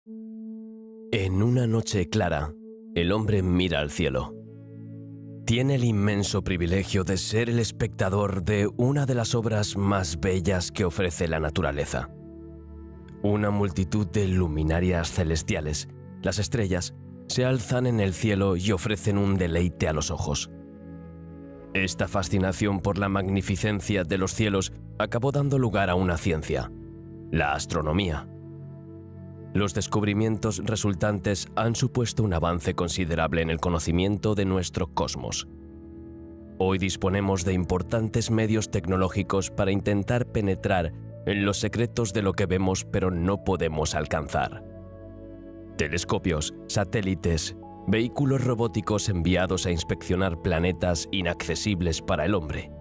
En una noche clara, el hombre mira al cielo. Tiene el inmenso privilegio de ser el espectador de una de las obras más bellas que ofrece la naturaleza. Una multitud de luminarias celestiales, las estrellas, se alzan en el cielo y ofrecen un deleite a los ojos. Esta fascinación por la magnificencia de los cielos acabó dando lugar a una ciencia, la astronomía. Los descubrimientos resultantes han supuesto un avance considerable en el conocimiento de nuestro cosmos. Hoy disponemos de importantes medios tecnológicos para intentar penetrar en los secretos de lo que vemos pero no podemos alcanzar. Telescopios, satélites, vehículos robóticos enviados a inspeccionar planetas inaccesibles para el hombre.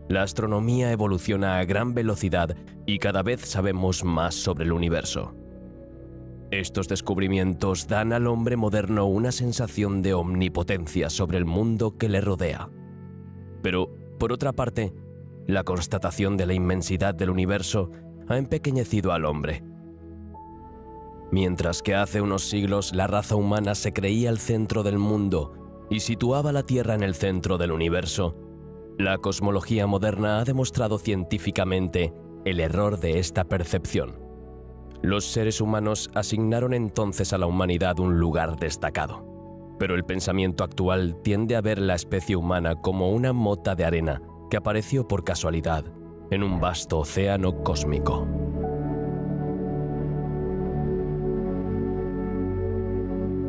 La astronomía evoluciona a gran velocidad y cada vez sabemos más sobre el universo. Estos descubrimientos dan al hombre moderno una sensación de omnipotencia sobre el mundo que le rodea. Pero, por otra parte, la constatación de la inmensidad del universo ha empequeñecido al hombre. Mientras que hace unos siglos la raza humana se creía el centro del mundo y situaba la Tierra en el centro del universo, la cosmología moderna ha demostrado científicamente el error de esta percepción. Los seres humanos asignaron entonces a la humanidad un lugar destacado, pero el pensamiento actual tiende a ver la especie humana como una mota de arena que apareció por casualidad en un vasto océano cósmico.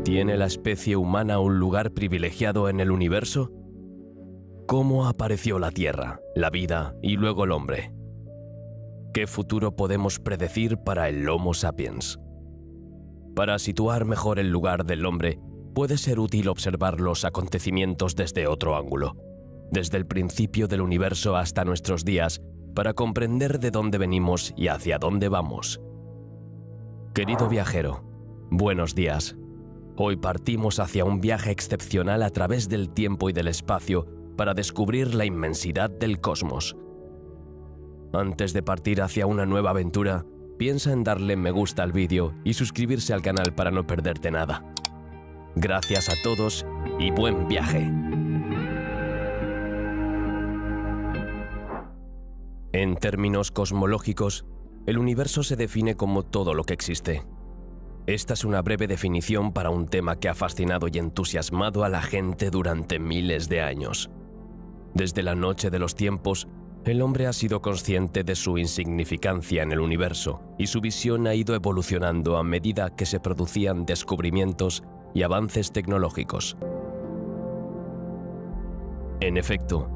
¿Tiene la especie humana un lugar privilegiado en el universo? ¿Cómo apareció la Tierra, la vida y luego el hombre? ¿Qué futuro podemos predecir para el Homo sapiens? Para situar mejor el lugar del hombre, puede ser útil observar los acontecimientos desde otro ángulo, desde el principio del universo hasta nuestros días, para comprender de dónde venimos y hacia dónde vamos. Querido viajero, buenos días. Hoy partimos hacia un viaje excepcional a través del tiempo y del espacio para descubrir la inmensidad del cosmos. Antes de partir hacia una nueva aventura, piensa en darle me gusta al vídeo y suscribirse al canal para no perderte nada. Gracias a todos y buen viaje. En términos cosmológicos, el universo se define como todo lo que existe. Esta es una breve definición para un tema que ha fascinado y entusiasmado a la gente durante miles de años. Desde la noche de los tiempos, el hombre ha sido consciente de su insignificancia en el universo y su visión ha ido evolucionando a medida que se producían descubrimientos y avances tecnológicos. En efecto,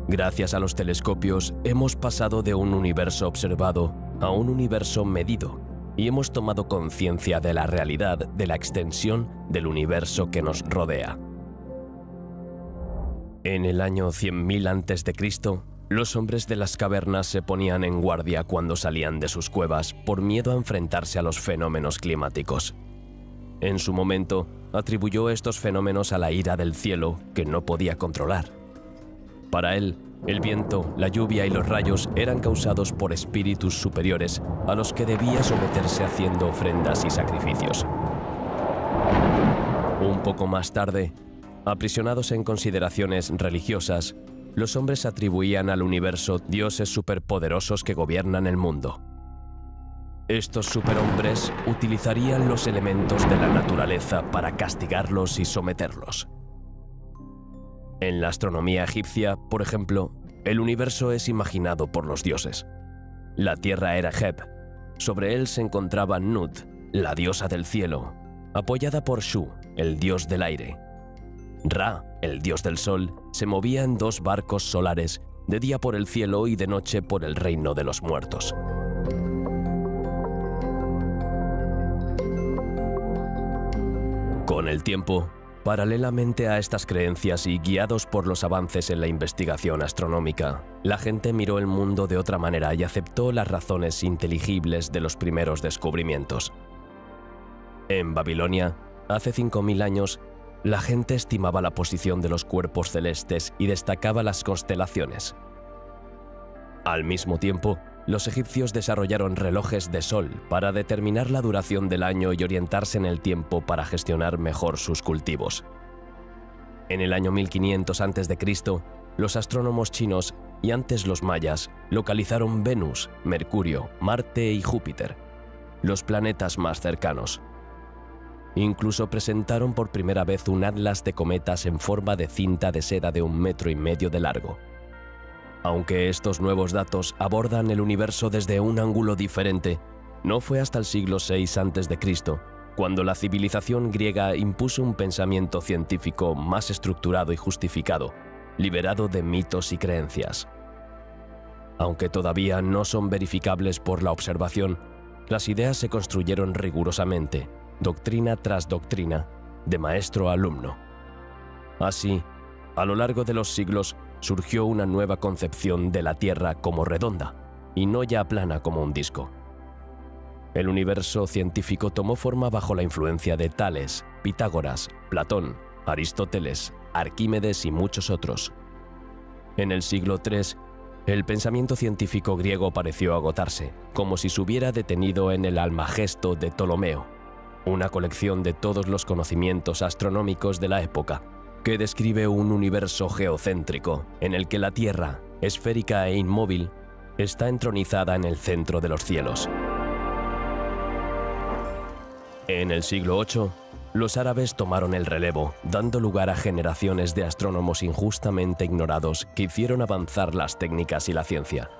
gracias a los telescopios hemos pasado de un universo observado a un universo medido y hemos tomado conciencia de la realidad de la extensión del universo que nos rodea. En el año 100.000 a.C., los hombres de las cavernas se ponían en guardia cuando salían de sus cuevas por miedo a enfrentarse a los fenómenos climáticos. En su momento, atribuyó estos fenómenos a la ira del cielo que no podía controlar. Para él, el viento, la lluvia y los rayos eran causados por espíritus superiores a los que debía someterse haciendo ofrendas y sacrificios. Un poco más tarde, aprisionados en consideraciones religiosas, los hombres atribuían al universo dioses superpoderosos que gobiernan el mundo. Estos superhombres utilizarían los elementos de la naturaleza para castigarlos y someterlos. En la astronomía egipcia, por ejemplo, el universo es imaginado por los dioses. La tierra era Heb. Sobre él se encontraba Nut, la diosa del cielo, apoyada por Shu, el dios del aire. Ra, el dios del sol, se movía en dos barcos solares, de día por el cielo y de noche por el reino de los muertos. Con el tiempo, paralelamente a estas creencias y guiados por los avances en la investigación astronómica, la gente miró el mundo de otra manera y aceptó las razones inteligibles de los primeros descubrimientos. En Babilonia, hace 5.000 años, la gente estimaba la posición de los cuerpos celestes y destacaba las constelaciones. Al mismo tiempo, los egipcios desarrollaron relojes de sol para determinar la duración del año y orientarse en el tiempo para gestionar mejor sus cultivos. En el año 1500 a.C., los astrónomos chinos y antes los mayas localizaron Venus, Mercurio, Marte y Júpiter, los planetas más cercanos. Incluso presentaron por primera vez un atlas de cometas en forma de cinta de seda de 1,5 metros de largo. Aunque estos nuevos datos abordan el universo desde un ángulo diferente, no fue hasta el siglo VI a.C. cuando la civilización griega impuso un pensamiento científico más estructurado y justificado, liberado de mitos y creencias. Aunque todavía no son verificables por la observación, las ideas se construyeron rigurosamente, doctrina tras doctrina, de maestro a alumno. Así, a lo largo de los siglos, surgió una nueva concepción de la Tierra como redonda, y no ya plana como un disco. El universo científico tomó forma bajo la influencia de Tales, Pitágoras, Platón, Aristóteles, Arquímedes y muchos otros. En el siglo III, el pensamiento científico griego pareció agotarse, como si se hubiera detenido en el Almagesto de Ptolomeo, una colección de todos los conocimientos astronómicos de la época, que describe un universo geocéntrico en el que la Tierra, esférica e inmóvil, está entronizada en el centro de los cielos. En el siglo VIII, los árabes tomaron el relevo, dando lugar a generaciones de astrónomos injustamente ignorados que hicieron avanzar las técnicas y la ciencia.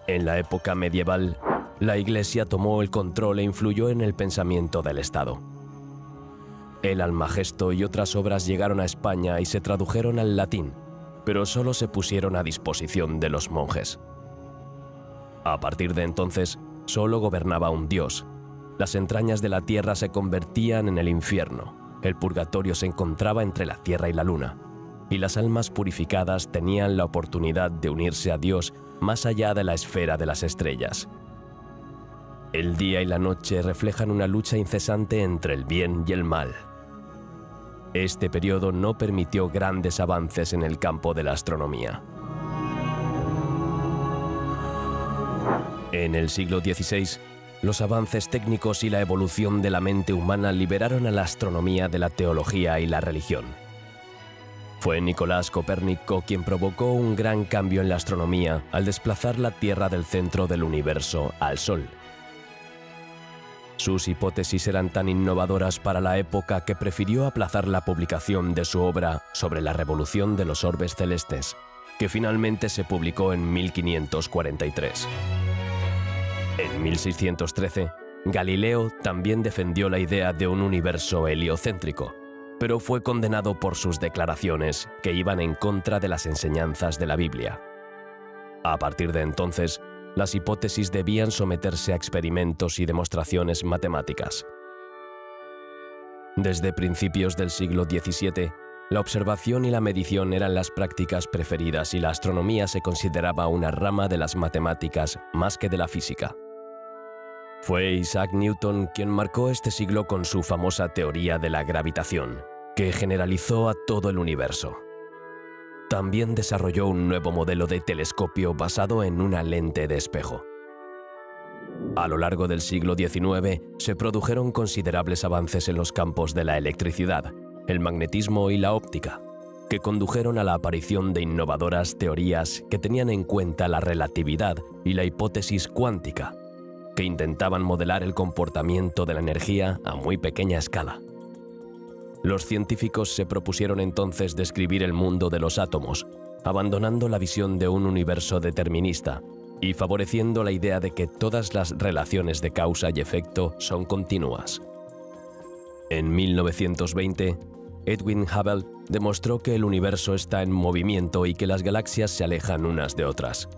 En la época medieval, la Iglesia tomó el control e influyó en el pensamiento del Estado. El Almagesto y otras obras llegaron a España y se tradujeron al latín, pero solo se pusieron a disposición de los monjes. A partir de entonces, solo gobernaba un dios. Las entrañas de la tierra se convertían en el infierno, el purgatorio se encontraba entre la tierra y la luna, y las almas purificadas tenían la oportunidad de unirse a Dios más allá de la esfera de las estrellas. El día y la noche reflejan una lucha incesante entre el bien y el mal. Este periodo no permitió grandes avances en el campo de la astronomía. En el siglo XVI, los avances técnicos y la evolución de la mente humana liberaron a la astronomía de la teología y la religión. Fue Nicolás Copérnico quien provocó un gran cambio en la astronomía al desplazar la Tierra del centro del universo al Sol. Sus hipótesis eran tan innovadoras para la época que prefirió aplazar la publicación de su obra sobre la revolución de los orbes celestes, que finalmente se publicó en 1543. En 1613, Galileo también defendió la idea de un universo heliocéntrico, pero fue condenado por sus declaraciones que iban en contra de las enseñanzas de la Biblia. A partir de entonces, las hipótesis debían someterse a experimentos y demostraciones matemáticas. Desde principios del siglo XVII, la observación y la medición eran las prácticas preferidas y la astronomía se consideraba una rama de las matemáticas más que de la física. Fue Isaac Newton quien marcó este siglo con su famosa teoría de la gravitación, que generalizó a todo el universo. También desarrolló un nuevo modelo de telescopio basado en una lente de espejo. A lo largo del siglo XIX se produjeron considerables avances en los campos de la electricidad, el magnetismo y la óptica, que condujeron a la aparición de innovadoras teorías que tenían en cuenta la relatividad y la hipótesis cuántica, que intentaban modelar el comportamiento de la energía a muy pequeña escala. Los científicos se propusieron entonces describir el mundo de los átomos, abandonando la visión de un universo determinista y favoreciendo la idea de que todas las relaciones de causa y efecto son continuas. En 1920, Edwin Hubble demostró que el universo está en movimiento y que las galaxias se alejan unas de otras.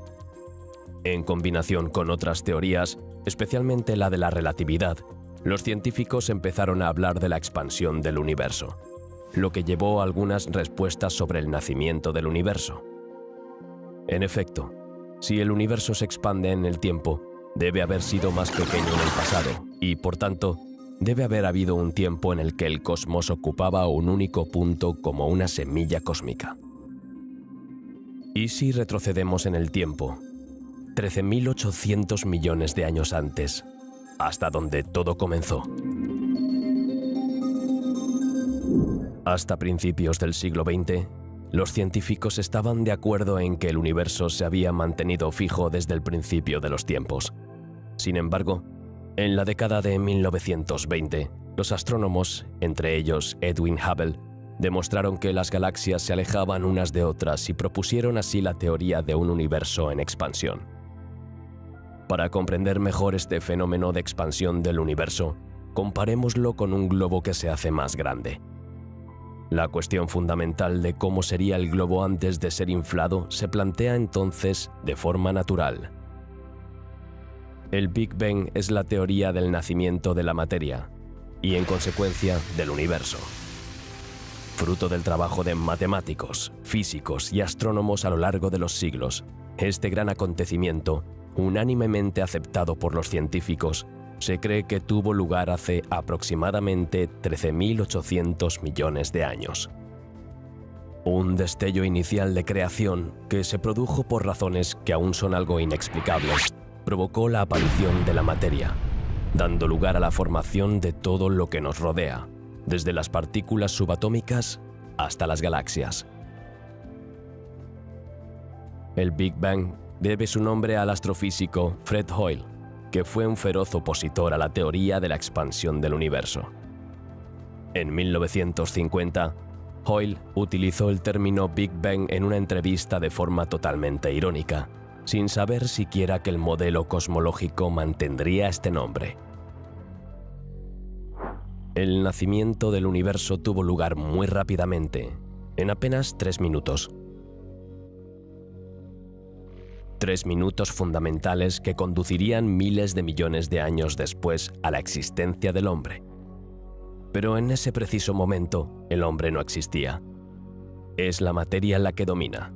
En combinación con otras teorías, especialmente la de la relatividad, los científicos empezaron a hablar de la expansión del universo, lo que llevó a algunas respuestas sobre el nacimiento del universo. En efecto, si el universo se expande en el tiempo, debe haber sido más pequeño en el pasado y, por tanto, debe haber habido un tiempo en el que el cosmos ocupaba un único punto como una semilla cósmica. ¿Y si retrocedemos en el tiempo? 13.800 millones de años antes, hasta donde todo comenzó. Hasta principios del siglo XX, los científicos estaban de acuerdo en que el universo se había mantenido fijo desde el principio de los tiempos. Sin embargo, en la década de 1920, los astrónomos, entre ellos Edwin Hubble, demostraron que las galaxias se alejaban unas de otras y propusieron así la teoría de un universo en expansión. Para comprender mejor este fenómeno de expansión del universo, comparémoslo con un globo que se hace más grande. La cuestión fundamental de cómo sería el globo antes de ser inflado se plantea entonces de forma natural. El Big Bang es la teoría del nacimiento de la materia y, en consecuencia, del universo. Fruto del trabajo de matemáticos, físicos y astrónomos a lo largo de los siglos, este gran acontecimiento, unánimemente aceptado por los científicos, se cree que tuvo lugar hace aproximadamente 13.800 millones de años. Un destello inicial de creación que se produjo por razones que aún son algo inexplicables, provocó la aparición de la materia, dando lugar a la formación de todo lo que nos rodea, desde las partículas subatómicas hasta las galaxias. El Big Bang debe su nombre al astrofísico Fred Hoyle, que fue un feroz opositor a la teoría de la expansión del universo. En 1950, Hoyle utilizó el término Big Bang en una entrevista de forma totalmente irónica, sin saber siquiera que el modelo cosmológico mantendría este nombre. El nacimiento del universo tuvo lugar muy rápidamente, en apenas 3 minutos. 3 minutos fundamentales que conducirían miles de millones de años después a la existencia del hombre. Pero en ese preciso momento, el hombre no existía. Es la materia la que domina.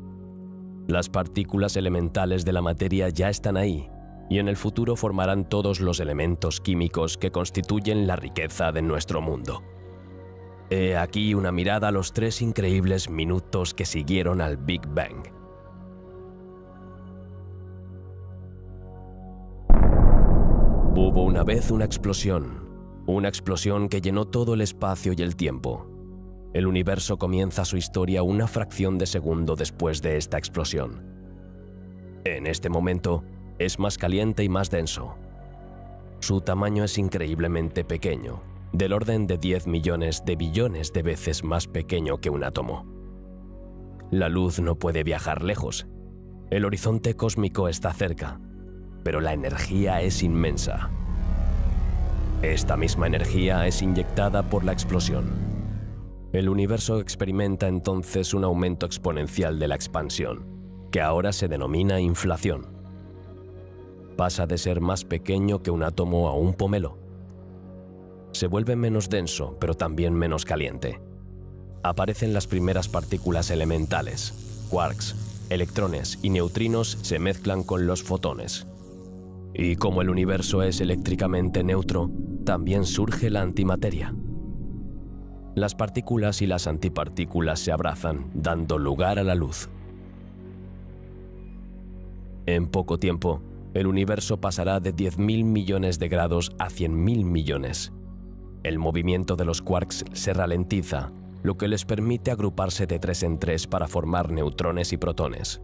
Las partículas elementales de la materia ya están ahí, y en el futuro formarán todos los elementos químicos que constituyen la riqueza de nuestro mundo. He aquí una mirada a los 3 increíbles minutos que siguieron al Big Bang. Hubo una vez una explosión que llenó todo el espacio y el tiempo. El universo comienza su historia una fracción de segundo después de esta explosión. En este momento, es más caliente y más denso. Su tamaño es increíblemente pequeño, del orden de 10 millones de billones de veces más pequeño que un átomo. La luz no puede viajar lejos. El horizonte cósmico está cerca, pero la energía es inmensa. Esta misma energía es inyectada por la explosión. El universo experimenta entonces un aumento exponencial de la expansión, que ahora se denomina inflación. Pasa de ser más pequeño que un átomo a un pomelo. Se vuelve menos denso, pero también menos caliente. Aparecen las primeras partículas elementales. Quarks, electrones y neutrinos se mezclan con los fotones. Y como el universo es eléctricamente neutro, también surge la antimateria. Las partículas y las antipartículas se abrazan, dando lugar a la luz. En poco tiempo, el universo pasará de 10.000 millones de grados a 100.000 millones. El movimiento de los quarks se ralentiza, lo que les permite agruparse de 3 en 3 para formar neutrones y protones.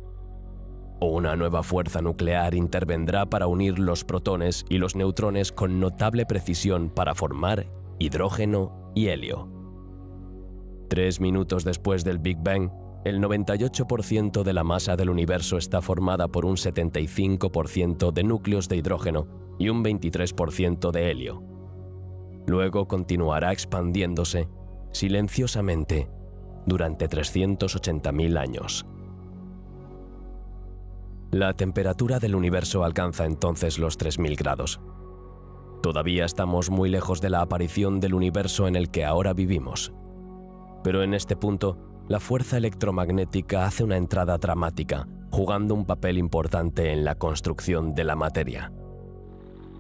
Una nueva fuerza nuclear intervendrá para unir los protones y los neutrones con notable precisión para formar hidrógeno y helio. 3 minutos después del Big Bang, el 98% de la masa del universo está formada por un 75% de núcleos de hidrógeno y un 23% de helio. Luego continuará expandiéndose, silenciosamente, durante 380.000 años. La temperatura del universo alcanza entonces los 3.000 grados. Todavía estamos muy lejos de la aparición del universo en el que ahora vivimos. Pero en este punto, la fuerza electromagnética hace una entrada dramática, jugando un papel importante en la construcción de la materia.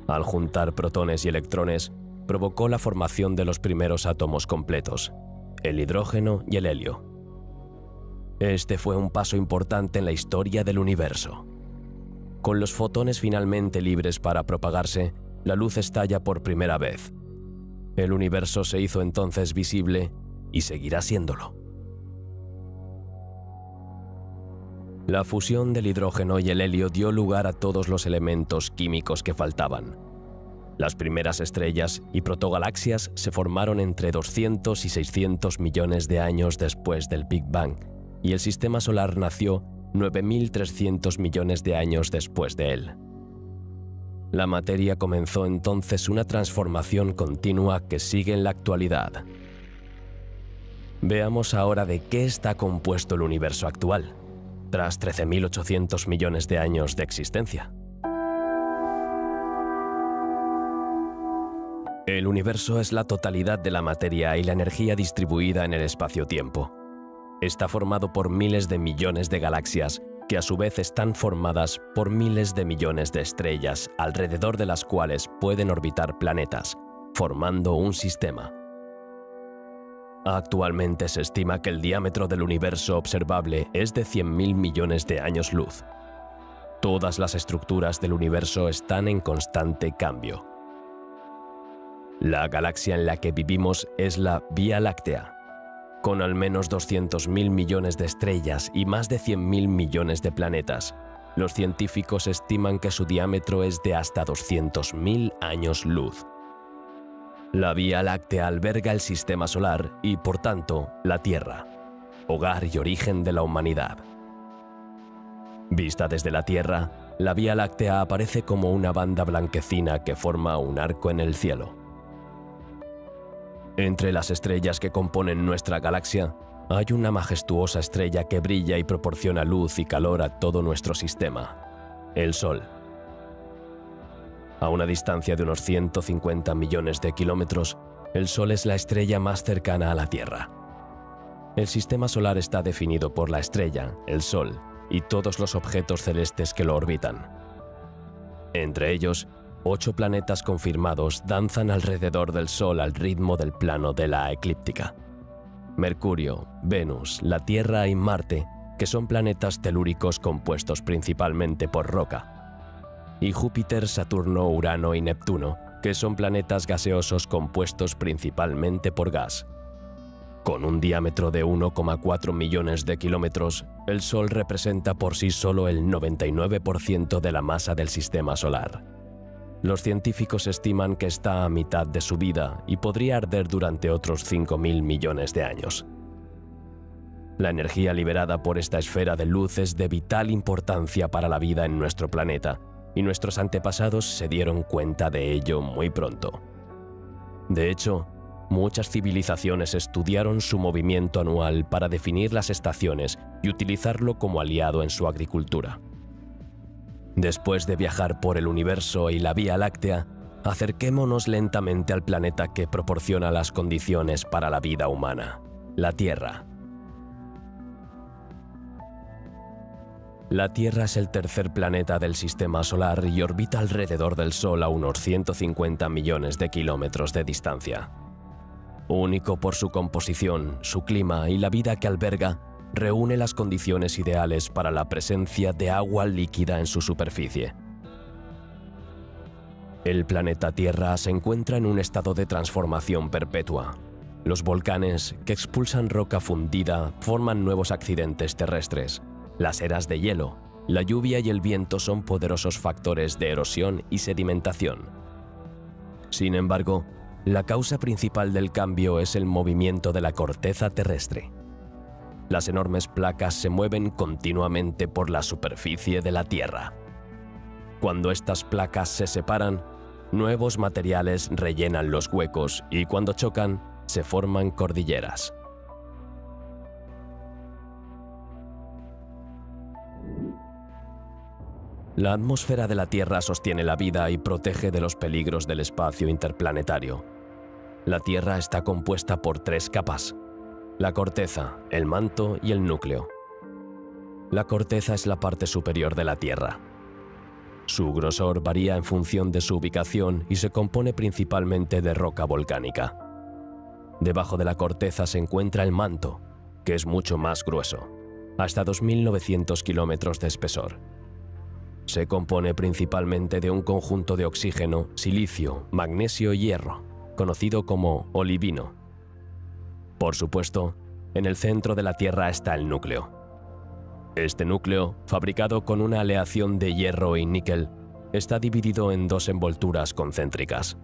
Al juntar protones y electrones, provocó la formación de los primeros átomos completos, el hidrógeno y el helio. Este fue un paso importante en la historia del universo. Con los fotones finalmente libres para propagarse, la luz estalla por primera vez. El universo se hizo entonces visible y seguirá siéndolo. La fusión del hidrógeno y el helio dio lugar a todos los elementos químicos que faltaban. Las primeras estrellas y protogalaxias se formaron entre 200 y 600 millones de años después del Big Bang, y el sistema solar nació 9.300 millones de años después de él. La materia comenzó entonces una transformación continua que sigue en la actualidad. Veamos ahora de qué está compuesto el universo actual, tras 13.800 millones de años de existencia. El universo es la totalidad de la materia y la energía distribuida en el espacio-tiempo. Está formado por miles de millones de galaxias, que a su vez están formadas por miles de millones de estrellas, alrededor de las cuales pueden orbitar planetas, formando un sistema. Actualmente se estima que el diámetro del universo observable es de 100.000 millones de años luz. Todas las estructuras del universo están en constante cambio. La galaxia en la que vivimos es la Vía Láctea, con al menos 200.000 millones de estrellas y más de 100.000 millones de planetas. Los científicos estiman que su diámetro es de hasta 200.000 años luz. La Vía Láctea alberga el sistema solar y, por tanto, la Tierra, hogar y origen de la humanidad. Vista desde la Tierra, la Vía Láctea aparece como una banda blanquecina que forma un arco en el cielo. Entre las estrellas que componen nuestra galaxia, hay una majestuosa estrella que brilla y proporciona luz y calor a todo nuestro sistema, el Sol. A una distancia de unos 150 millones de kilómetros, el Sol es la estrella más cercana a la Tierra. El sistema solar está definido por la estrella, el Sol, y todos los objetos celestes que lo orbitan. Entre ellos, 8 planetas confirmados danzan alrededor del Sol al ritmo del plano de la eclíptica. Mercurio, Venus, la Tierra y Marte, que son planetas telúricos compuestos principalmente por roca. Y Júpiter, Saturno, Urano y Neptuno, que son planetas gaseosos compuestos principalmente por gas. Con un diámetro de 1,4 millones de kilómetros, el Sol representa por sí solo el 99% de la masa del sistema solar. Los científicos estiman que está a mitad de su vida y podría arder durante otros 5.000 millones de años. La energía liberada por esta esfera de luz es de vital importancia para la vida en nuestro planeta, y nuestros antepasados se dieron cuenta de ello muy pronto. De hecho, muchas civilizaciones estudiaron su movimiento anual para definir las estaciones y utilizarlo como aliado en su agricultura. Después de viajar por el universo y la Vía Láctea, acerquémonos lentamente al planeta que proporciona las condiciones para la vida humana, la Tierra. La Tierra es el tercer planeta del sistema solar y orbita alrededor del Sol a unos 150 millones de kilómetros de distancia. Único por su composición, su clima y la vida que alberga, reúne las condiciones ideales para la presencia de agua líquida en su superficie. El planeta Tierra se encuentra en un estado de transformación perpetua. Los volcanes, que expulsan roca fundida, forman nuevos accidentes terrestres. Las eras de hielo, la lluvia y el viento son poderosos factores de erosión y sedimentación. Sin embargo, la causa principal del cambio es el movimiento de la corteza terrestre. Las enormes placas se mueven continuamente por la superficie de la Tierra. Cuando estas placas se separan, nuevos materiales rellenan los huecos y cuando chocan, se forman cordilleras. La atmósfera de la Tierra sostiene la vida y protege de los peligros del espacio interplanetario. La Tierra está compuesta por 3 capas: la corteza, el manto y el núcleo. La corteza es la parte superior de la Tierra. Su grosor varía en función de su ubicación y se compone principalmente de roca volcánica. Debajo de la corteza se encuentra el manto, que es mucho más grueso, hasta 2.900 kilómetros de espesor. se compone principalmente de un conjunto de oxígeno, silicio, magnesio y hierro, conocido como olivino. Por supuesto, en el centro de la Tierra está el núcleo. Este núcleo, fabricado con una aleación de hierro y níquel, está dividido en dos envolturas concéntricas.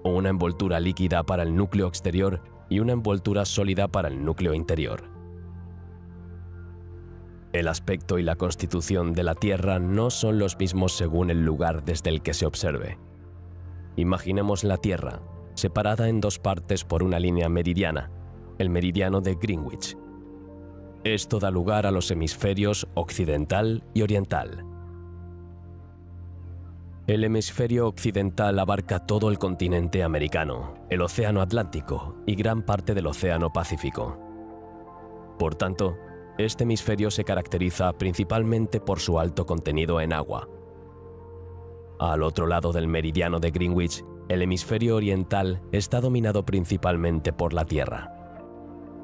Una envoltura líquida para el núcleo exterior y una envoltura sólida para el núcleo interior. El aspecto y la constitución de la Tierra no son los mismos según el lugar desde el que se observe. Imaginemos la Tierra, separada en dos partes por una línea meridiana, el meridiano de Greenwich. Esto da lugar a los hemisferios occidental y oriental. El hemisferio occidental abarca todo el continente americano, el océano Atlántico y gran parte del océano Pacífico. Por tanto, este hemisferio se caracteriza principalmente por su alto contenido en agua. Al otro lado del meridiano de Greenwich, el hemisferio oriental está dominado principalmente por la tierra.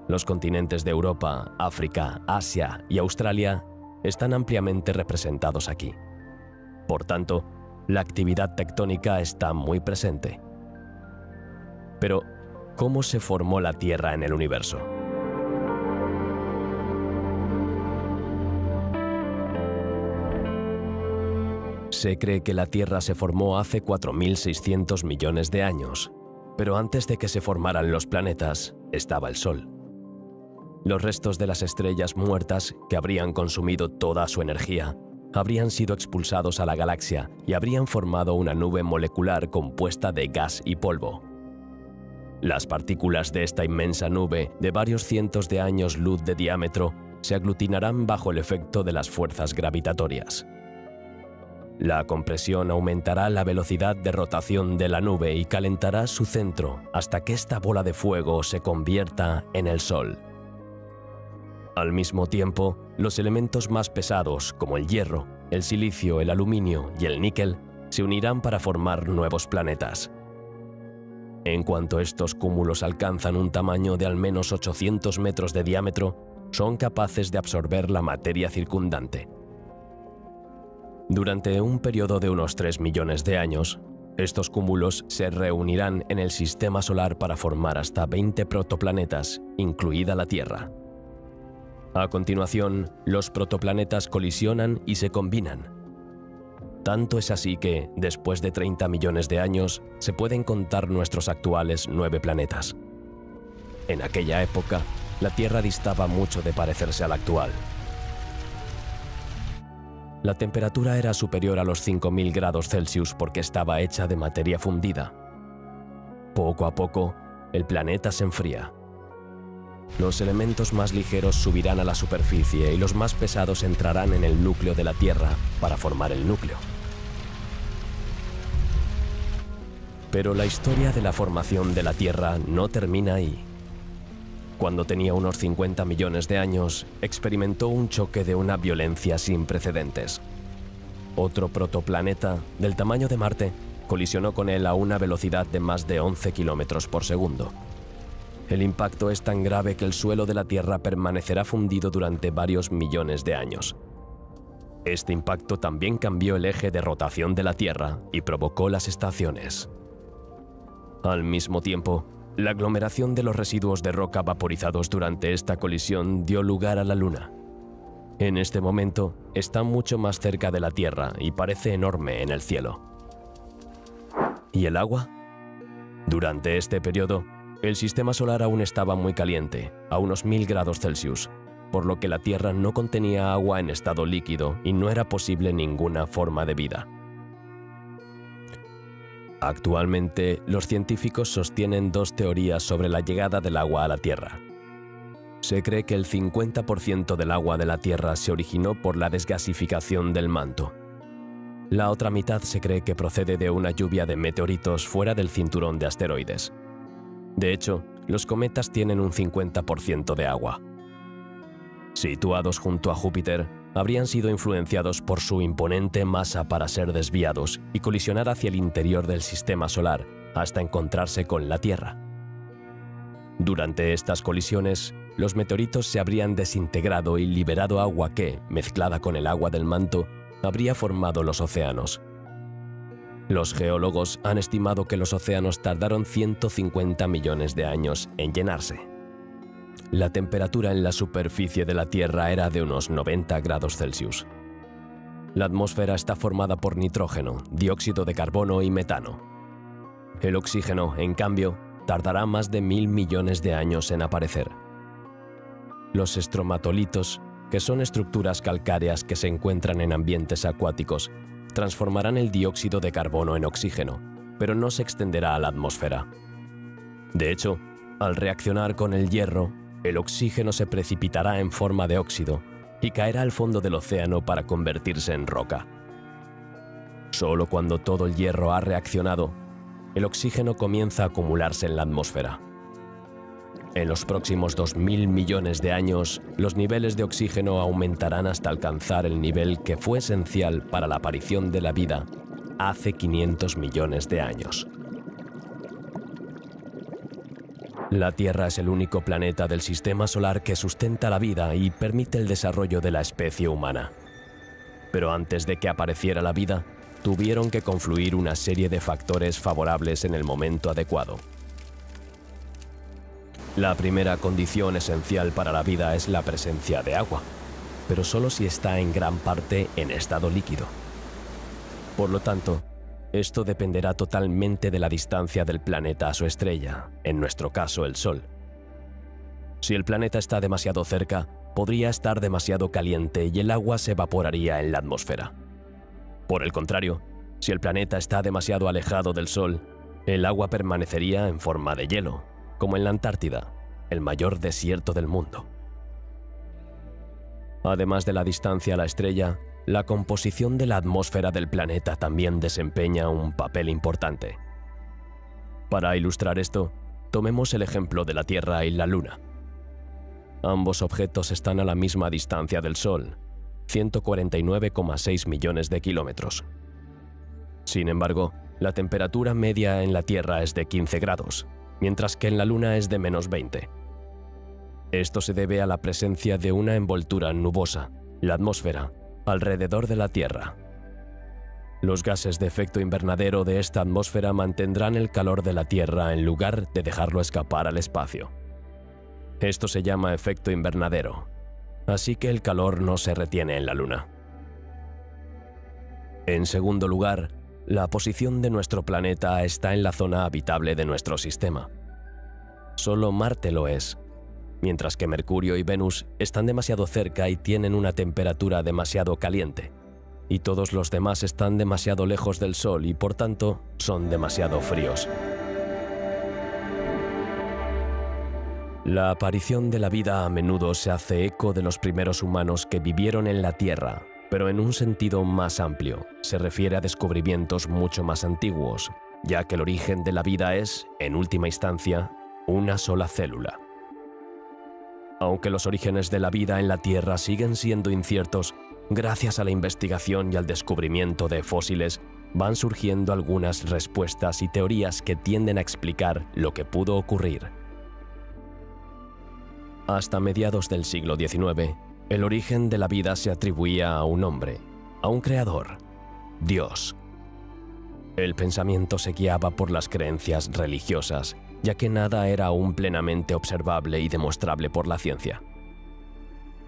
Los continentes de Europa, África, Asia y Australia están ampliamente representados aquí. Por tanto, la actividad tectónica está muy presente. Pero, ¿cómo se formó la Tierra en el universo? Se cree que la Tierra se formó hace 4.600 millones de años, pero antes de que se formaran los planetas, estaba el Sol. Los restos de las estrellas muertas, que habrían consumido toda su energía, habrían sido expulsados a la galaxia y habrían formado una nube molecular compuesta de gas y polvo. Las partículas de esta inmensa nube, de varios cientos de años luz de diámetro, se aglutinarán bajo el efecto de las fuerzas gravitatorias. La compresión aumentará la velocidad de rotación de la nube y calentará su centro hasta que esta bola de fuego se convierta en el Sol. Al mismo tiempo, los elementos más pesados, como el hierro, el silicio, el aluminio y el níquel, se unirán para formar nuevos planetas. En cuanto estos cúmulos alcanzan un tamaño de al menos 800 metros de diámetro, son capaces de absorber la materia circundante. Durante un periodo de unos 3 millones de años, estos cúmulos se reunirán en el sistema solar para formar hasta 20 protoplanetas, incluida la Tierra. A continuación, los protoplanetas colisionan y se combinan. Tanto es así que, después de 30 millones de años, se pueden contar nuestros actuales 9 planetas. En aquella época, la Tierra distaba mucho de parecerse a la actual. La temperatura era superior a los 5.000 grados Celsius porque estaba hecha de materia fundida. Poco a poco, el planeta se enfría. Los elementos más ligeros subirán a la superficie y los más pesados entrarán en el núcleo de la Tierra para formar el núcleo. Pero la historia de la formación de la Tierra no termina ahí. Cuando tenía unos 50 millones de años, experimentó un choque de una violencia sin precedentes. Otro protoplaneta, del tamaño de Marte, colisionó con él a una velocidad de más de 11 kilómetros por segundo. El impacto es tan grave que el suelo de la Tierra permanecerá fundido durante varios millones de años. Este impacto también cambió el eje de rotación de la Tierra y provocó las estaciones. Al mismo tiempo, la aglomeración de los residuos de roca vaporizados durante esta colisión dio lugar a la Luna. En este momento, está mucho más cerca de la Tierra y parece enorme en el cielo. ¿Y el agua? Durante este periodo, el sistema solar aún estaba muy caliente, a unos 1000 grados Celsius, por lo que la Tierra no contenía agua en estado líquido y no era posible ninguna forma de vida. Actualmente, los científicos sostienen dos teorías sobre la llegada del agua a la Tierra. Se cree que el 50% del agua de la Tierra se originó por la desgasificación del manto. La otra mitad se cree que procede de una lluvia de meteoritos fuera del cinturón de asteroides. De hecho, los cometas tienen un 50% de agua. Situados junto a Júpiter, habrían sido influenciados por su imponente masa para ser desviados y colisionar hacia el interior del sistema solar hasta encontrarse con la Tierra. Durante estas colisiones, los meteoritos se habrían desintegrado y liberado agua que, mezclada con el agua del manto, habría formado los océanos. Los geólogos han estimado que los océanos tardaron 150 millones de años en llenarse. La temperatura en la superficie de la Tierra era de unos 90 grados Celsius. La atmósfera está formada por nitrógeno, dióxido de carbono y metano. El oxígeno, en cambio, tardará más de 1000 millones de años en aparecer. Los estromatolitos, que son estructuras calcáreas que se encuentran en ambientes acuáticos, transformarán el dióxido de carbono en oxígeno, pero no se extenderá a la atmósfera. De hecho, al reaccionar con el hierro, el oxígeno se precipitará en forma de óxido y caerá al fondo del océano para convertirse en roca. Solo cuando todo el hierro ha reaccionado, el oxígeno comienza a acumularse en la atmósfera. En los próximos 2000 millones de años, los niveles de oxígeno aumentarán hasta alcanzar el nivel que fue esencial para la aparición de la vida hace 500 millones de años. La Tierra es el único planeta del sistema solar que sustenta la vida y permite el desarrollo de la especie humana. Pero antes de que apareciera la vida, tuvieron que confluir una serie de factores favorables en el momento adecuado. La primera condición esencial para la vida es la presencia de agua, pero solo si está en gran parte en estado líquido. Por lo tanto, esto dependerá totalmente de la distancia del planeta a su estrella, en nuestro caso el Sol. Si el planeta está demasiado cerca, podría estar demasiado caliente y el agua se evaporaría en la atmósfera. Por el contrario, si el planeta está demasiado alejado del Sol, el agua permanecería en forma de hielo, como en la Antártida, el mayor desierto del mundo. Además de la distancia a la estrella, la composición de la atmósfera del planeta también desempeña un papel importante. Para ilustrar esto, tomemos el ejemplo de la Tierra y la Luna. Ambos objetos están a la misma distancia del Sol, 149,6 millones de kilómetros. Sin embargo, la temperatura media en la Tierra es de 15 grados, mientras que en la Luna es de menos 20. Esto se debe a la presencia de una envoltura nubosa, la atmósfera, alrededor de la Tierra. Los gases de efecto invernadero de esta atmósfera mantendrán el calor de la Tierra en lugar de dejarlo escapar al espacio. Esto se llama efecto invernadero, así que el calor no se retiene en la Luna. En segundo lugar, la posición de nuestro planeta está en la zona habitable de nuestro sistema. Solo Marte lo es, mientras que Mercurio y Venus están demasiado cerca y tienen una temperatura demasiado caliente, y todos los demás están demasiado lejos del Sol y por tanto son demasiado fríos. La aparición de la vida a menudo se hace eco de los primeros humanos que vivieron en la Tierra, pero en un sentido más amplio, se refiere a descubrimientos mucho más antiguos, ya que el origen de la vida es, en última instancia, una sola célula. Aunque los orígenes de la vida en la Tierra siguen siendo inciertos, gracias a la investigación y al descubrimiento de fósiles, van surgiendo algunas respuestas y teorías que tienden a explicar lo que pudo ocurrir. Hasta mediados del siglo XIX, el origen de la vida se atribuía a un hombre, a un creador, Dios. El pensamiento se guiaba por las creencias religiosas, ya que nada era aún plenamente observable y demostrable por la ciencia.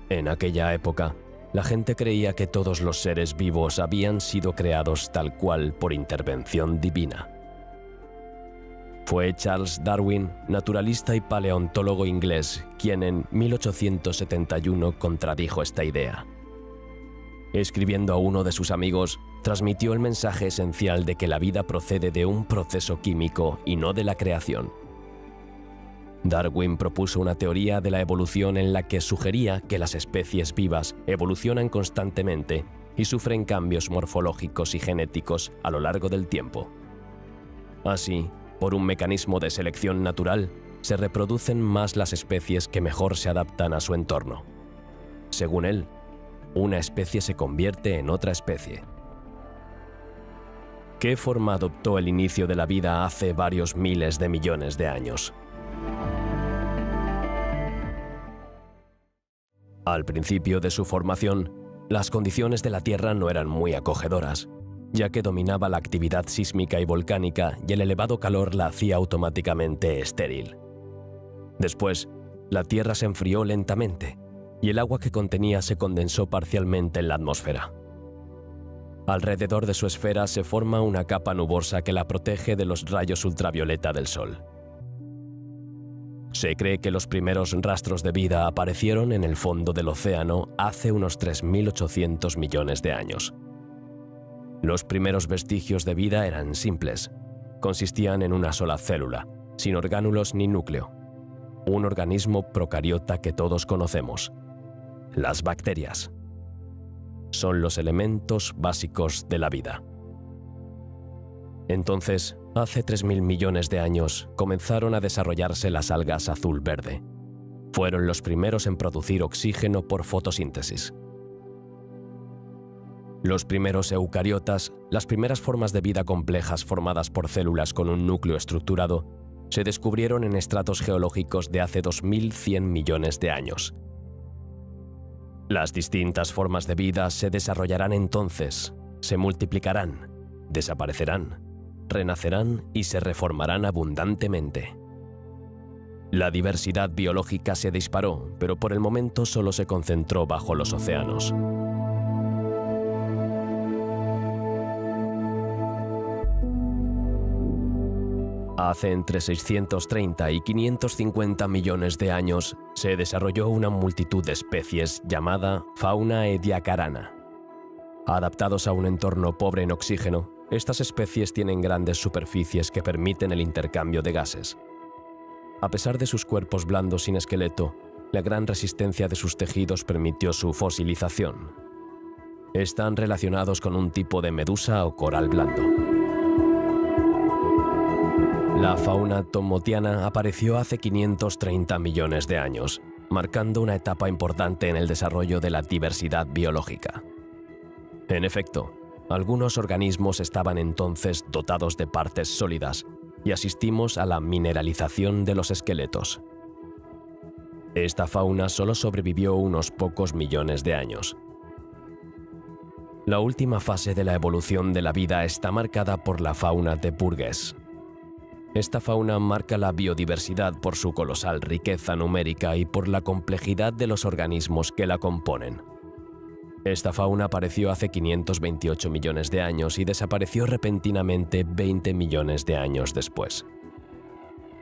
En aquella época, la gente creía que todos los seres vivos habían sido creados tal cual por intervención divina. Fue Charles Darwin, naturalista y paleontólogo inglés, quien en 1871 contradijo esta idea. Escribiendo a uno de sus amigos, transmitió el mensaje esencial de que la vida procede de un proceso químico y no de la creación. Darwin propuso una teoría de la evolución en la que sugería que las especies vivas evolucionan constantemente y sufren cambios morfológicos y genéticos a lo largo del tiempo. Así, por un mecanismo de selección natural, se reproducen más las especies que mejor se adaptan a su entorno. Según él, una especie se convierte en otra especie. ¿Qué forma adoptó el inicio de la vida hace varios miles de millones de años? Al principio de su formación, Las condiciones de la Tierra no eran muy acogedoras, ya que dominaba la actividad sísmica y volcánica y el elevado calor la hacía automáticamente estéril. Después, la Tierra se enfrió lentamente y el agua que contenía se condensó parcialmente en la atmósfera. Alrededor de su esfera se forma una capa nubosa que la protege de los rayos ultravioleta del Sol. Se cree que los primeros rastros de vida aparecieron en el fondo del océano hace unos 3.800 millones de años. Los primeros vestigios de vida eran simples. Consistían en una sola célula, sin orgánulos ni núcleo. Un organismo procariota que todos conocemos: las bacterias. Son los elementos básicos de la vida. Entonces, hace 3.000 millones de años, comenzaron a desarrollarse las algas azul-verde. Fueron los primeros en producir oxígeno por fotosíntesis. Los primeros eucariotas, las primeras formas de vida complejas formadas por células con un núcleo estructurado, se descubrieron en estratos geológicos de hace 2.100 millones de años. Las distintas formas de vida se desarrollarán entonces, se multiplicarán, desaparecerán, renacerán y se reformarán abundantemente. La diversidad biológica se disparó, pero por el momento solo se concentró bajo los océanos. Hace entre 630 y 550 millones de años se desarrolló una multitud de especies llamada fauna ediacarana. Adaptados a un entorno pobre en oxígeno, estas especies tienen grandes superficies que permiten el intercambio de gases. A pesar de sus cuerpos blandos sin esqueleto, la gran resistencia de sus tejidos permitió su fosilización. Están relacionados con un tipo de medusa o coral blando. La fauna tomotiana apareció hace 530 millones de años, marcando una etapa importante en el desarrollo de la diversidad biológica. En efecto, algunos organismos estaban entonces dotados de partes sólidas y asistimos a la mineralización de los esqueletos. Esta fauna solo sobrevivió unos pocos millones de años. La última fase de la evolución de la vida está marcada por la fauna de Burgess. Esta fauna marca la biodiversidad por su colosal riqueza numérica y por la complejidad de los organismos que la componen. Esta fauna apareció hace 528 millones de años y desapareció repentinamente 20 millones de años después.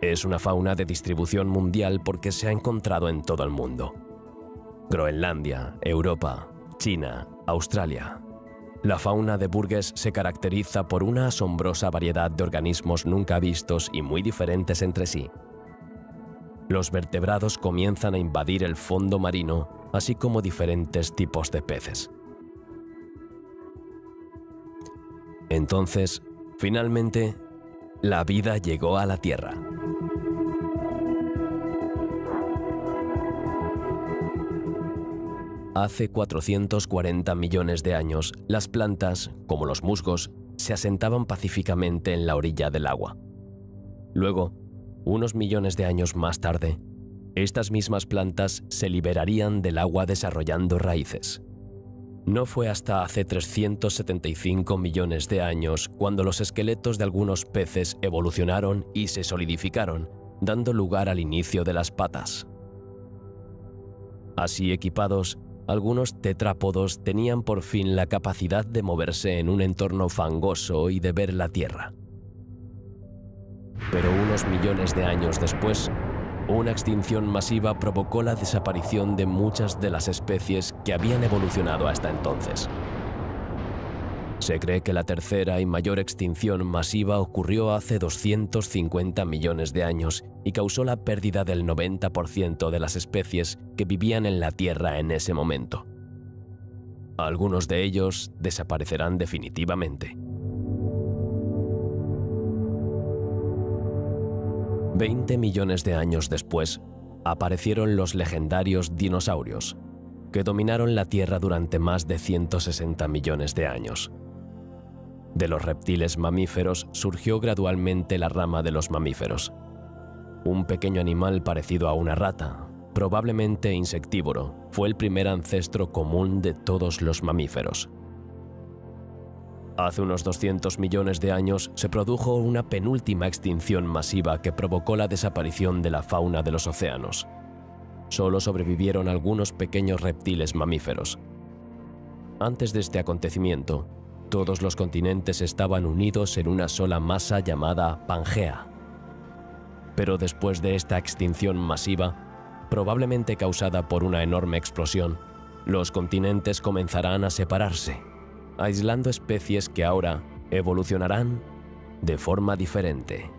Es una fauna de distribución mundial porque se ha encontrado en todo el mundo. Groenlandia, Europa, China, Australia. La fauna de Burgess se caracteriza por una asombrosa variedad de organismos nunca vistos y muy diferentes entre sí. Los vertebrados comienzan a invadir el fondo marino, así como diferentes tipos de peces. Entonces, finalmente, la vida llegó a la Tierra. Hace 440 millones de años, las plantas, como los musgos, se asentaban pacíficamente en la orilla del agua. Luego, unos millones de años más tarde, estas mismas plantas se liberarían del agua desarrollando raíces. No fue hasta hace 375 millones de años cuando los esqueletos de algunos peces evolucionaron y se solidificaron, dando lugar al inicio de las patas. Así equipados, algunos tetrápodos tenían por fin la capacidad de moverse en un entorno fangoso y de ver la tierra. Pero unos millones de años después, una extinción masiva provocó la desaparición de muchas de las especies que habían evolucionado hasta entonces. Se cree que la tercera y mayor extinción masiva ocurrió hace 250 millones de años y causó la pérdida del 90% de las especies que vivían en la Tierra en ese momento. Algunos de ellos desaparecerán definitivamente. 20 millones de años después, aparecieron los legendarios dinosaurios, que dominaron la Tierra durante más de 160 millones de años. De los reptiles mamíferos surgió gradualmente la rama de los mamíferos. Un pequeño animal parecido a una rata, probablemente insectívoro, fue el primer ancestro común de todos los mamíferos. Hace unos 200 millones de años se produjo una penúltima extinción masiva que provocó la desaparición de la fauna de los océanos. Solo sobrevivieron algunos pequeños reptiles mamíferos. Antes de este acontecimiento, todos los continentes estaban unidos en una sola masa llamada Pangea. Pero después de esta extinción masiva, probablemente causada por una enorme explosión, los continentes comenzarán a separarse, aislando especies que ahora evolucionarán de forma diferente.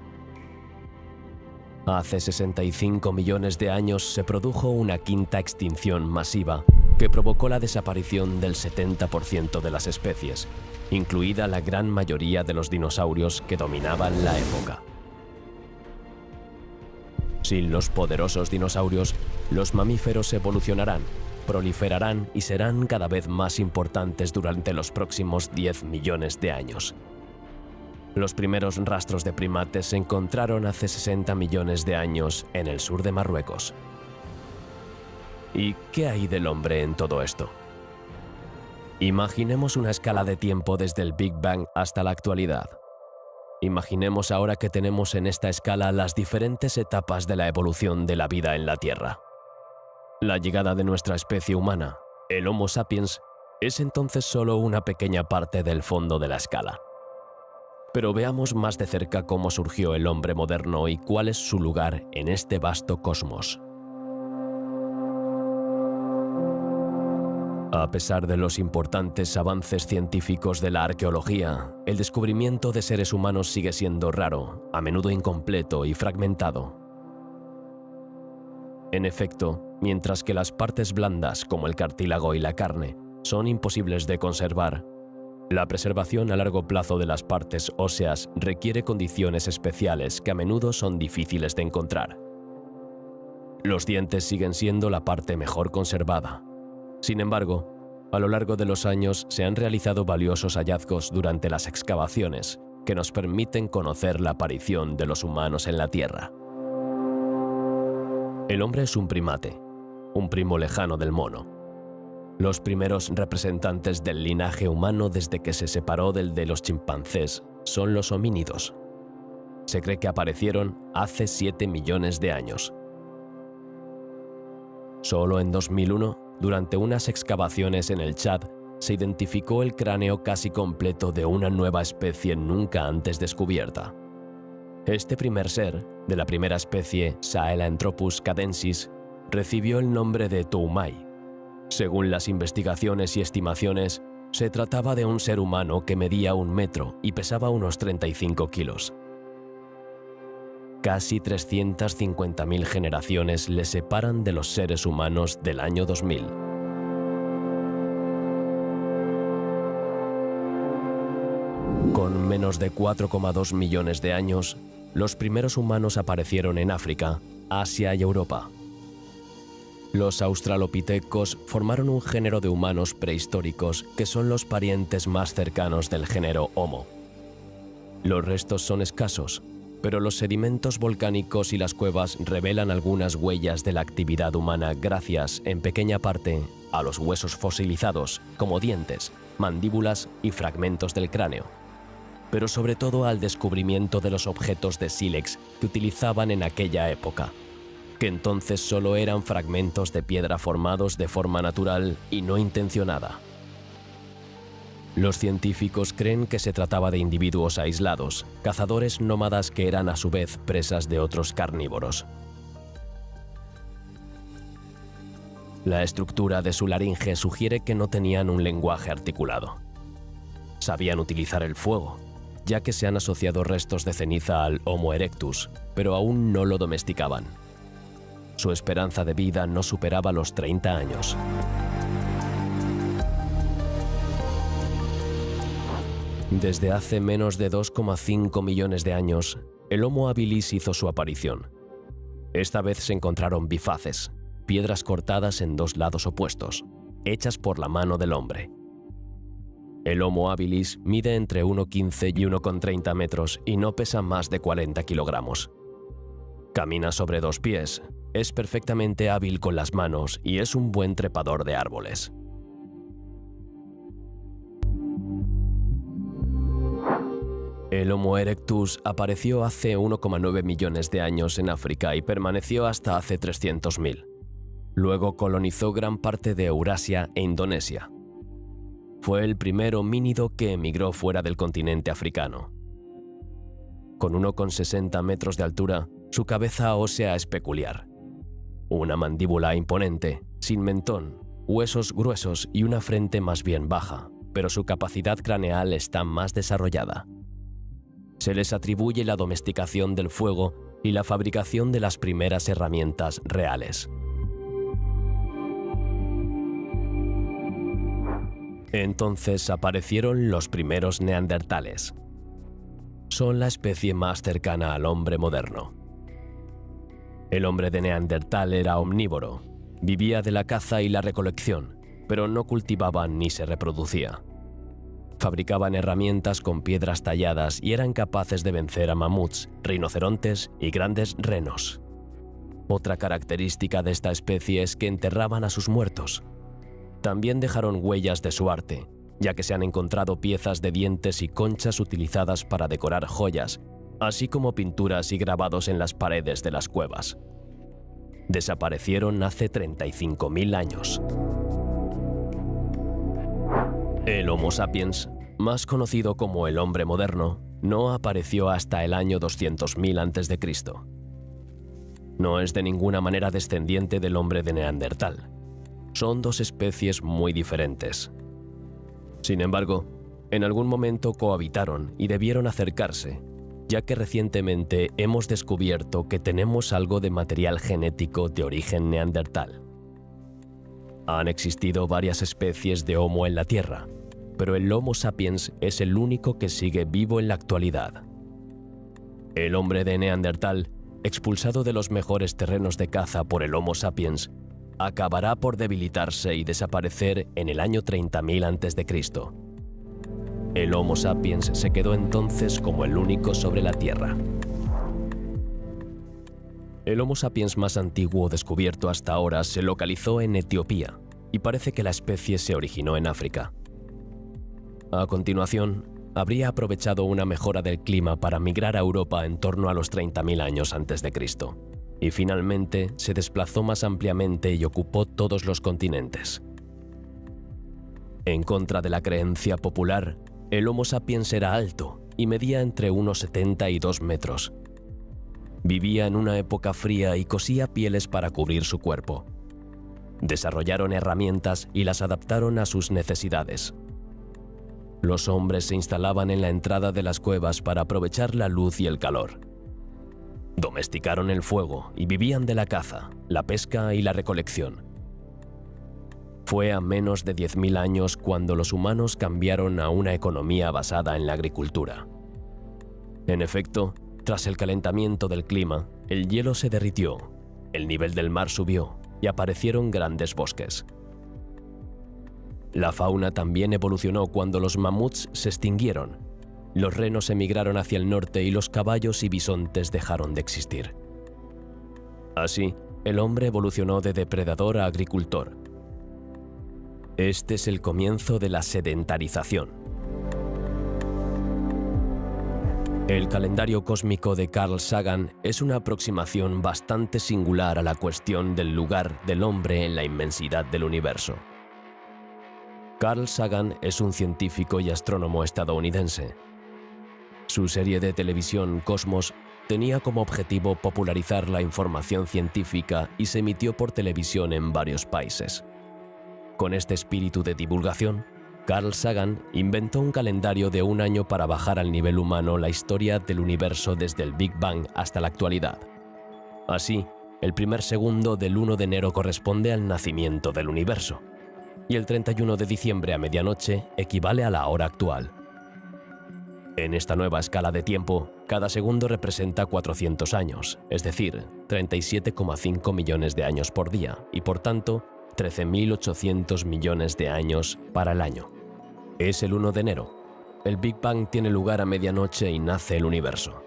Hace 65 millones de años se produjo una quinta extinción masiva que provocó la desaparición del 70% de las especies, incluida la gran mayoría de los dinosaurios que dominaban la época. Sin los poderosos dinosaurios, los mamíferos evolucionarán, proliferarán y serán cada vez más importantes durante los próximos 10 millones de años. Los primeros rastros de primates se encontraron hace 60 millones de años en el sur de Marruecos. ¿Y qué hay del hombre en todo esto? Imaginemos una escala de tiempo desde el Big Bang hasta la actualidad. Imaginemos ahora que tenemos en esta escala las diferentes etapas de la evolución de la vida en la Tierra. La llegada de nuestra especie humana, el Homo sapiens, es entonces solo una pequeña parte del fondo de la escala. Pero veamos más de cerca cómo surgió el hombre moderno y cuál es su lugar en este vasto cosmos. A pesar de los importantes avances científicos de la arqueología, el descubrimiento de seres humanos sigue siendo raro, a menudo incompleto y fragmentado. En efecto, mientras que las partes blandas, como el cartílago y la carne, son imposibles de conservar, la preservación a largo plazo de las partes óseas requiere condiciones especiales que a menudo son difíciles de encontrar. Los dientes siguen siendo la parte mejor conservada. Sin embargo, a lo largo de los años se han realizado valiosos hallazgos durante las excavaciones que nos permiten conocer la aparición de los humanos en la Tierra. El hombre es un primate, un primo lejano del mono. Los primeros representantes del linaje humano desde que se separó del de los chimpancés son los homínidos. Se cree que aparecieron hace 7 millones de años. Solo en 2001, durante unas excavaciones en el Chad, se identificó el cráneo casi completo de una nueva especie nunca antes descubierta. Este primer ser, de la primera especie Sahelanthropus cadensis, recibió el nombre de Toumai. Según las investigaciones y estimaciones, se trataba de un ser humano que medía 1 metro y pesaba unos 35 kilos. Casi 350.000 generaciones le separan de los seres humanos del año 2000. Con menos de 4,2 millones de años, los primeros humanos aparecieron en África, Asia y Europa. Los australopitecos formaron un género de humanos prehistóricos que son los parientes más cercanos del género Homo. Los restos son escasos, pero los sedimentos volcánicos y las cuevas revelan algunas huellas de la actividad humana gracias, en pequeña parte, a los huesos fosilizados, como dientes, mandíbulas y fragmentos del cráneo, pero sobre todo al descubrimiento de los objetos de sílex que utilizaban en aquella época, que entonces solo eran fragmentos de piedra formados de forma natural y no intencionada. Los científicos creen que se trataba de individuos aislados, cazadores nómadas que eran a su vez presas de otros carnívoros. La estructura de su laringe sugiere que no tenían un lenguaje articulado. Sabían utilizar el fuego, ya que se han asociado restos de ceniza al Homo erectus, pero aún no lo domesticaban. Su esperanza de vida no superaba los 30 años. Desde hace menos de 2,5 millones de años, el Homo habilis hizo su aparición. Esta vez se encontraron bifaces, piedras cortadas en 2 lados opuestos, hechas por la mano del hombre. El Homo habilis mide entre 1,15 y 1,30 metros y no pesa más de 40 kilogramos. Camina sobre 2 pies, es perfectamente hábil con las manos y es un buen trepador de árboles. El Homo erectus apareció hace 1,9 millones de años en África y permaneció hasta hace 300.000. Luego colonizó gran parte de Eurasia e Indonesia. Fue el primer homínido que emigró fuera del continente africano. Con 1,60 metros de altura, su cabeza ósea es peculiar. Una mandíbula imponente, sin mentón, huesos gruesos y una frente más bien baja, pero su capacidad craneal está más desarrollada. Se les atribuye la domesticación del fuego y la fabricación de las primeras herramientas reales. Entonces aparecieron los primeros neandertales. Son la especie más cercana al hombre moderno. El hombre de Neandertal era omnívoro, vivía de la caza y la recolección, pero no cultivaba ni se reproducía. Fabricaban herramientas con piedras talladas y eran capaces de vencer a mamuts, rinocerontes y grandes renos. Otra característica de esta especie es que enterraban a sus muertos. También dejaron huellas de su arte, ya que se han encontrado piezas de dientes y conchas utilizadas para decorar joyas, así como pinturas y grabados en las paredes de las cuevas. Desaparecieron hace 35.000 años. El Homo sapiens, más conocido como el hombre moderno, no apareció hasta el año 200.000 a.C. No es de ninguna manera descendiente del hombre de Neandertal. Son 2 especies muy diferentes. Sin embargo, en algún momento cohabitaron y debieron acercarse, ya que recientemente hemos descubierto que tenemos algo de material genético de origen neandertal. Han existido varias especies de Homo en la Tierra, pero el Homo sapiens es el único que sigue vivo en la actualidad. El hombre de Neandertal, expulsado de los mejores terrenos de caza por el Homo sapiens, acabará por debilitarse y desaparecer en el año 30.000 a.C. El Homo sapiens se quedó entonces como el único sobre la Tierra. El Homo sapiens más antiguo descubierto hasta ahora se localizó en Etiopía y parece que la especie se originó en África. A continuación, habría aprovechado una mejora del clima para migrar a Europa en torno a los 30.000 años antes de Cristo, y finalmente se desplazó más ampliamente y ocupó todos los continentes. En contra de la creencia popular, el Homo sapiens era alto y medía entre unos 70 y 2 metros. Vivía en una época fría y cosía pieles para cubrir su cuerpo. Desarrollaron herramientas y las adaptaron a sus necesidades. Los hombres se instalaban en la entrada de las cuevas para aprovechar la luz y el calor. Domesticaron el fuego y vivían de la caza, la pesca y la recolección. Fue a menos de 10.000 años cuando los humanos cambiaron a una economía basada en la agricultura. En efecto, tras el calentamiento del clima, el hielo se derritió, el nivel del mar subió y aparecieron grandes bosques. La fauna también evolucionó cuando los mamuts se extinguieron, los renos emigraron hacia el norte y los caballos y bisontes dejaron de existir. Así, el hombre evolucionó de depredador a agricultor. Este es el comienzo de la sedentarización. El calendario cósmico de Carl Sagan es una aproximación bastante singular a la cuestión del lugar del hombre en la inmensidad del universo. Carl Sagan es un científico y astrónomo estadounidense. Su serie de televisión Cosmos tenía como objetivo popularizar la información científica y se emitió por televisión en varios países. Con este espíritu de divulgación, Carl Sagan inventó un calendario de un año para bajar al nivel humano la historia del universo desde el Big Bang hasta la actualidad. Así, el primer segundo del 1 de enero corresponde al nacimiento del universo, y el 31 de diciembre a medianoche equivale a la hora actual. En esta nueva escala de tiempo, cada segundo representa 400 años, es decir, 37,5 millones de años por día, y por tanto, 13.800 millones de años para el año. Es el 1 de enero. El Big Bang tiene lugar a medianoche y nace el universo.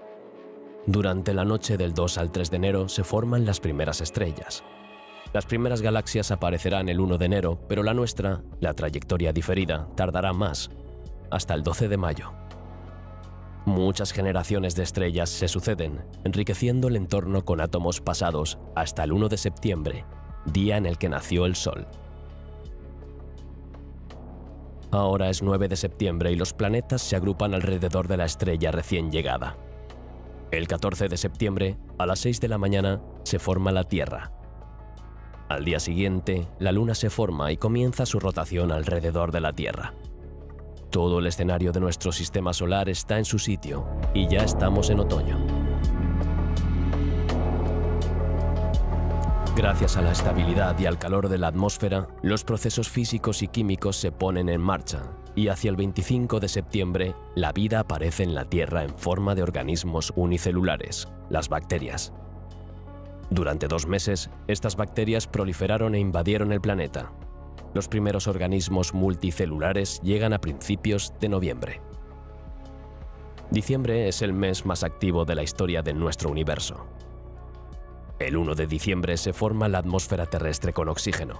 Durante la noche del 2 al 3 de enero se forman las primeras estrellas. Las primeras galaxias aparecerán el 1 de enero, pero la nuestra, la trayectoria diferida, tardará más, hasta el 12 de mayo. Muchas generaciones de estrellas se suceden, enriqueciendo el entorno con átomos pasados hasta el 1 de septiembre, día en el que nació el Sol. Ahora es 9 de septiembre y los planetas se agrupan alrededor de la estrella recién llegada. El 14 de septiembre, a las 6 de la mañana, se forma la Tierra. Al día siguiente, la Luna se forma y comienza su rotación alrededor de la Tierra. Todo el escenario de nuestro sistema solar está en su sitio y ya estamos en otoño. Gracias a la estabilidad y al calor de la atmósfera, los procesos físicos y químicos se ponen en marcha y hacia el 25 de septiembre la vida aparece en la Tierra en forma de organismos unicelulares, las bacterias. Durante 2 meses, estas bacterias proliferaron e invadieron el planeta. Los primeros organismos multicelulares llegan a principios de noviembre. Diciembre es el mes más activo de la historia de nuestro universo. El 1 de diciembre se forma la atmósfera terrestre con oxígeno.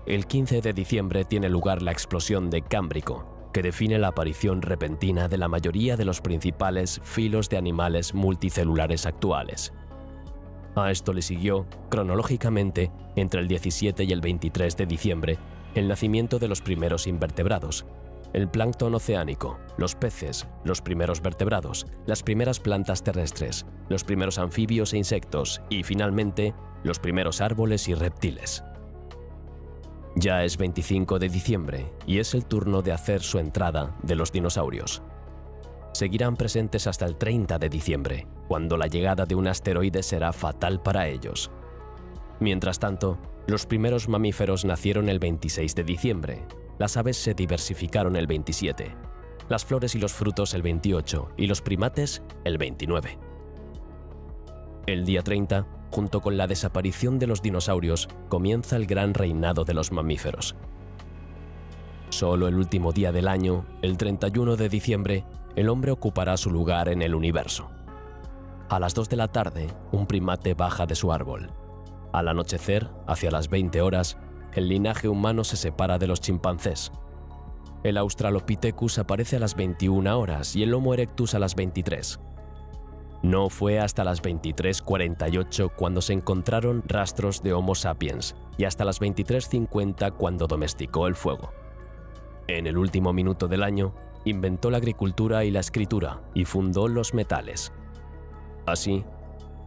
El 15 de diciembre tiene lugar la explosión de Cámbrico, que define la aparición repentina de la mayoría de los principales filos de animales multicelulares actuales. A esto le siguió, cronológicamente, entre el 17 y el 23 de diciembre, el nacimiento de los primeros invertebrados, el plancton oceánico, los peces, los primeros vertebrados, las primeras plantas terrestres, los primeros anfibios e insectos y, finalmente, los primeros árboles y reptiles. Ya es 25 de diciembre y es el turno de hacer su entrada de los dinosaurios. Seguirán presentes hasta el 30 de diciembre, cuando la llegada de un asteroide será fatal para ellos. Mientras tanto, los primeros mamíferos nacieron el 26 de diciembre, las aves se diversificaron el 27, las flores y los frutos el 28 y los primates el 29. El día 30, junto con la desaparición de los dinosaurios, comienza el gran reinado de los mamíferos. Solo el último día del año, el 31 de diciembre, el hombre ocupará su lugar en el universo. A las 2 de la tarde, un primate baja de su árbol. Al anochecer, hacia las 20 horas, el linaje humano se separa de los chimpancés. El Australopithecus aparece a las 21 horas y el Homo erectus a las 23. No fue hasta las 23:48 cuando se encontraron rastros de Homo sapiens y hasta las 23:50 cuando domesticó el fuego. En el último minuto del año, inventó la agricultura y la escritura y fundó los metales. Así,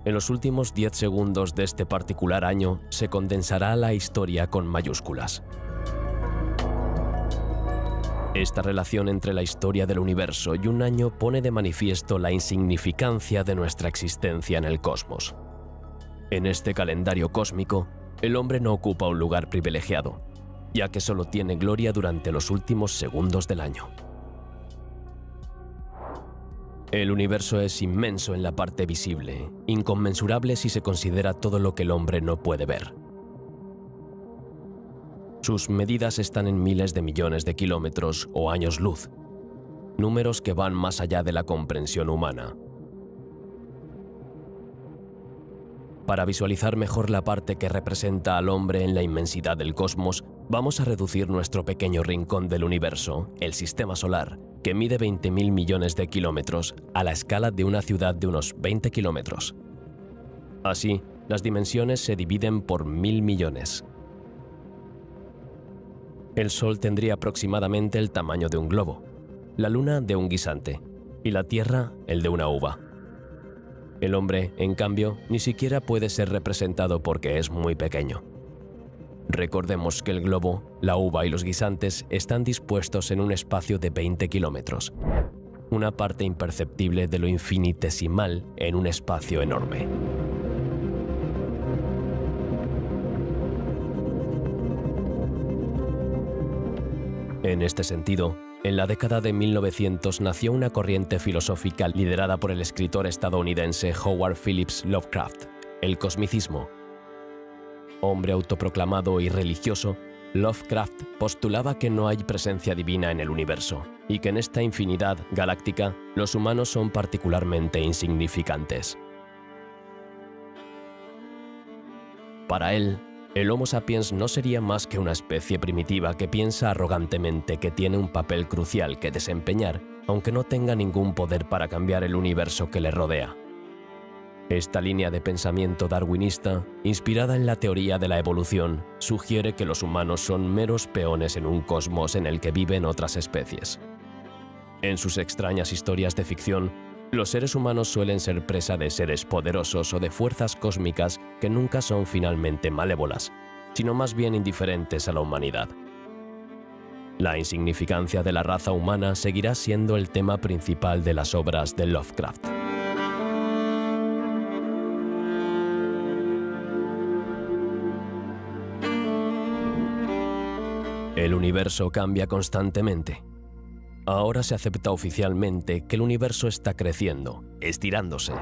en los últimos 10 segundos de este particular año se condensará la historia con mayúsculas. Esta relación entre la historia del universo y un año pone de manifiesto la insignificancia de nuestra existencia en el cosmos. En este calendario cósmico, el hombre no ocupa un lugar privilegiado, ya que solo tiene gloria durante los últimos segundos del año. El universo es inmenso en la parte visible, inconmensurable si se considera todo lo que el hombre no puede ver. Sus medidas están en miles de millones de kilómetros o años luz, números que van más allá de la comprensión humana. Para visualizar mejor la parte que representa al hombre en la inmensidad del cosmos, vamos a reducir nuestro pequeño rincón del universo, el Sistema Solar, que mide 20.000 millones de kilómetros, a la escala de una ciudad de unos 20 kilómetros. Así, las dimensiones se dividen por 1.000 millones. El Sol tendría aproximadamente el tamaño de un globo, la Luna de un guisante y la Tierra el de una uva. El hombre, en cambio, ni siquiera puede ser representado porque es muy pequeño. Recordemos que el globo, la uva y los guisantes están dispuestos en un espacio de 20 kilómetros, una parte imperceptible de lo infinitesimal en un espacio enorme. En este sentido, en la década de 1900 nació una corriente filosófica liderada por el escritor estadounidense Howard Phillips Lovecraft, el cosmicismo. Hombre autoproclamado y religioso, Lovecraft postulaba que no hay presencia divina en el universo y que en esta infinidad galáctica los humanos son particularmente insignificantes. Para él, el Homo sapiens no sería más que una especie primitiva que piensa arrogantemente que tiene un papel crucial que desempeñar, aunque no tenga ningún poder para cambiar el universo que le rodea. Esta línea de pensamiento darwinista, inspirada en la teoría de la evolución, sugiere que los humanos son meros peones en un cosmos en el que viven otras especies. En sus extrañas historias de ficción, los seres humanos suelen ser presa de seres poderosos o de fuerzas cósmicas que nunca son finalmente malévolas, sino más bien indiferentes a la humanidad. La insignificancia de la raza humana seguirá siendo el tema principal de las obras de Lovecraft. El universo cambia constantemente. Ahora se acepta oficialmente que el universo está creciendo, estirándose.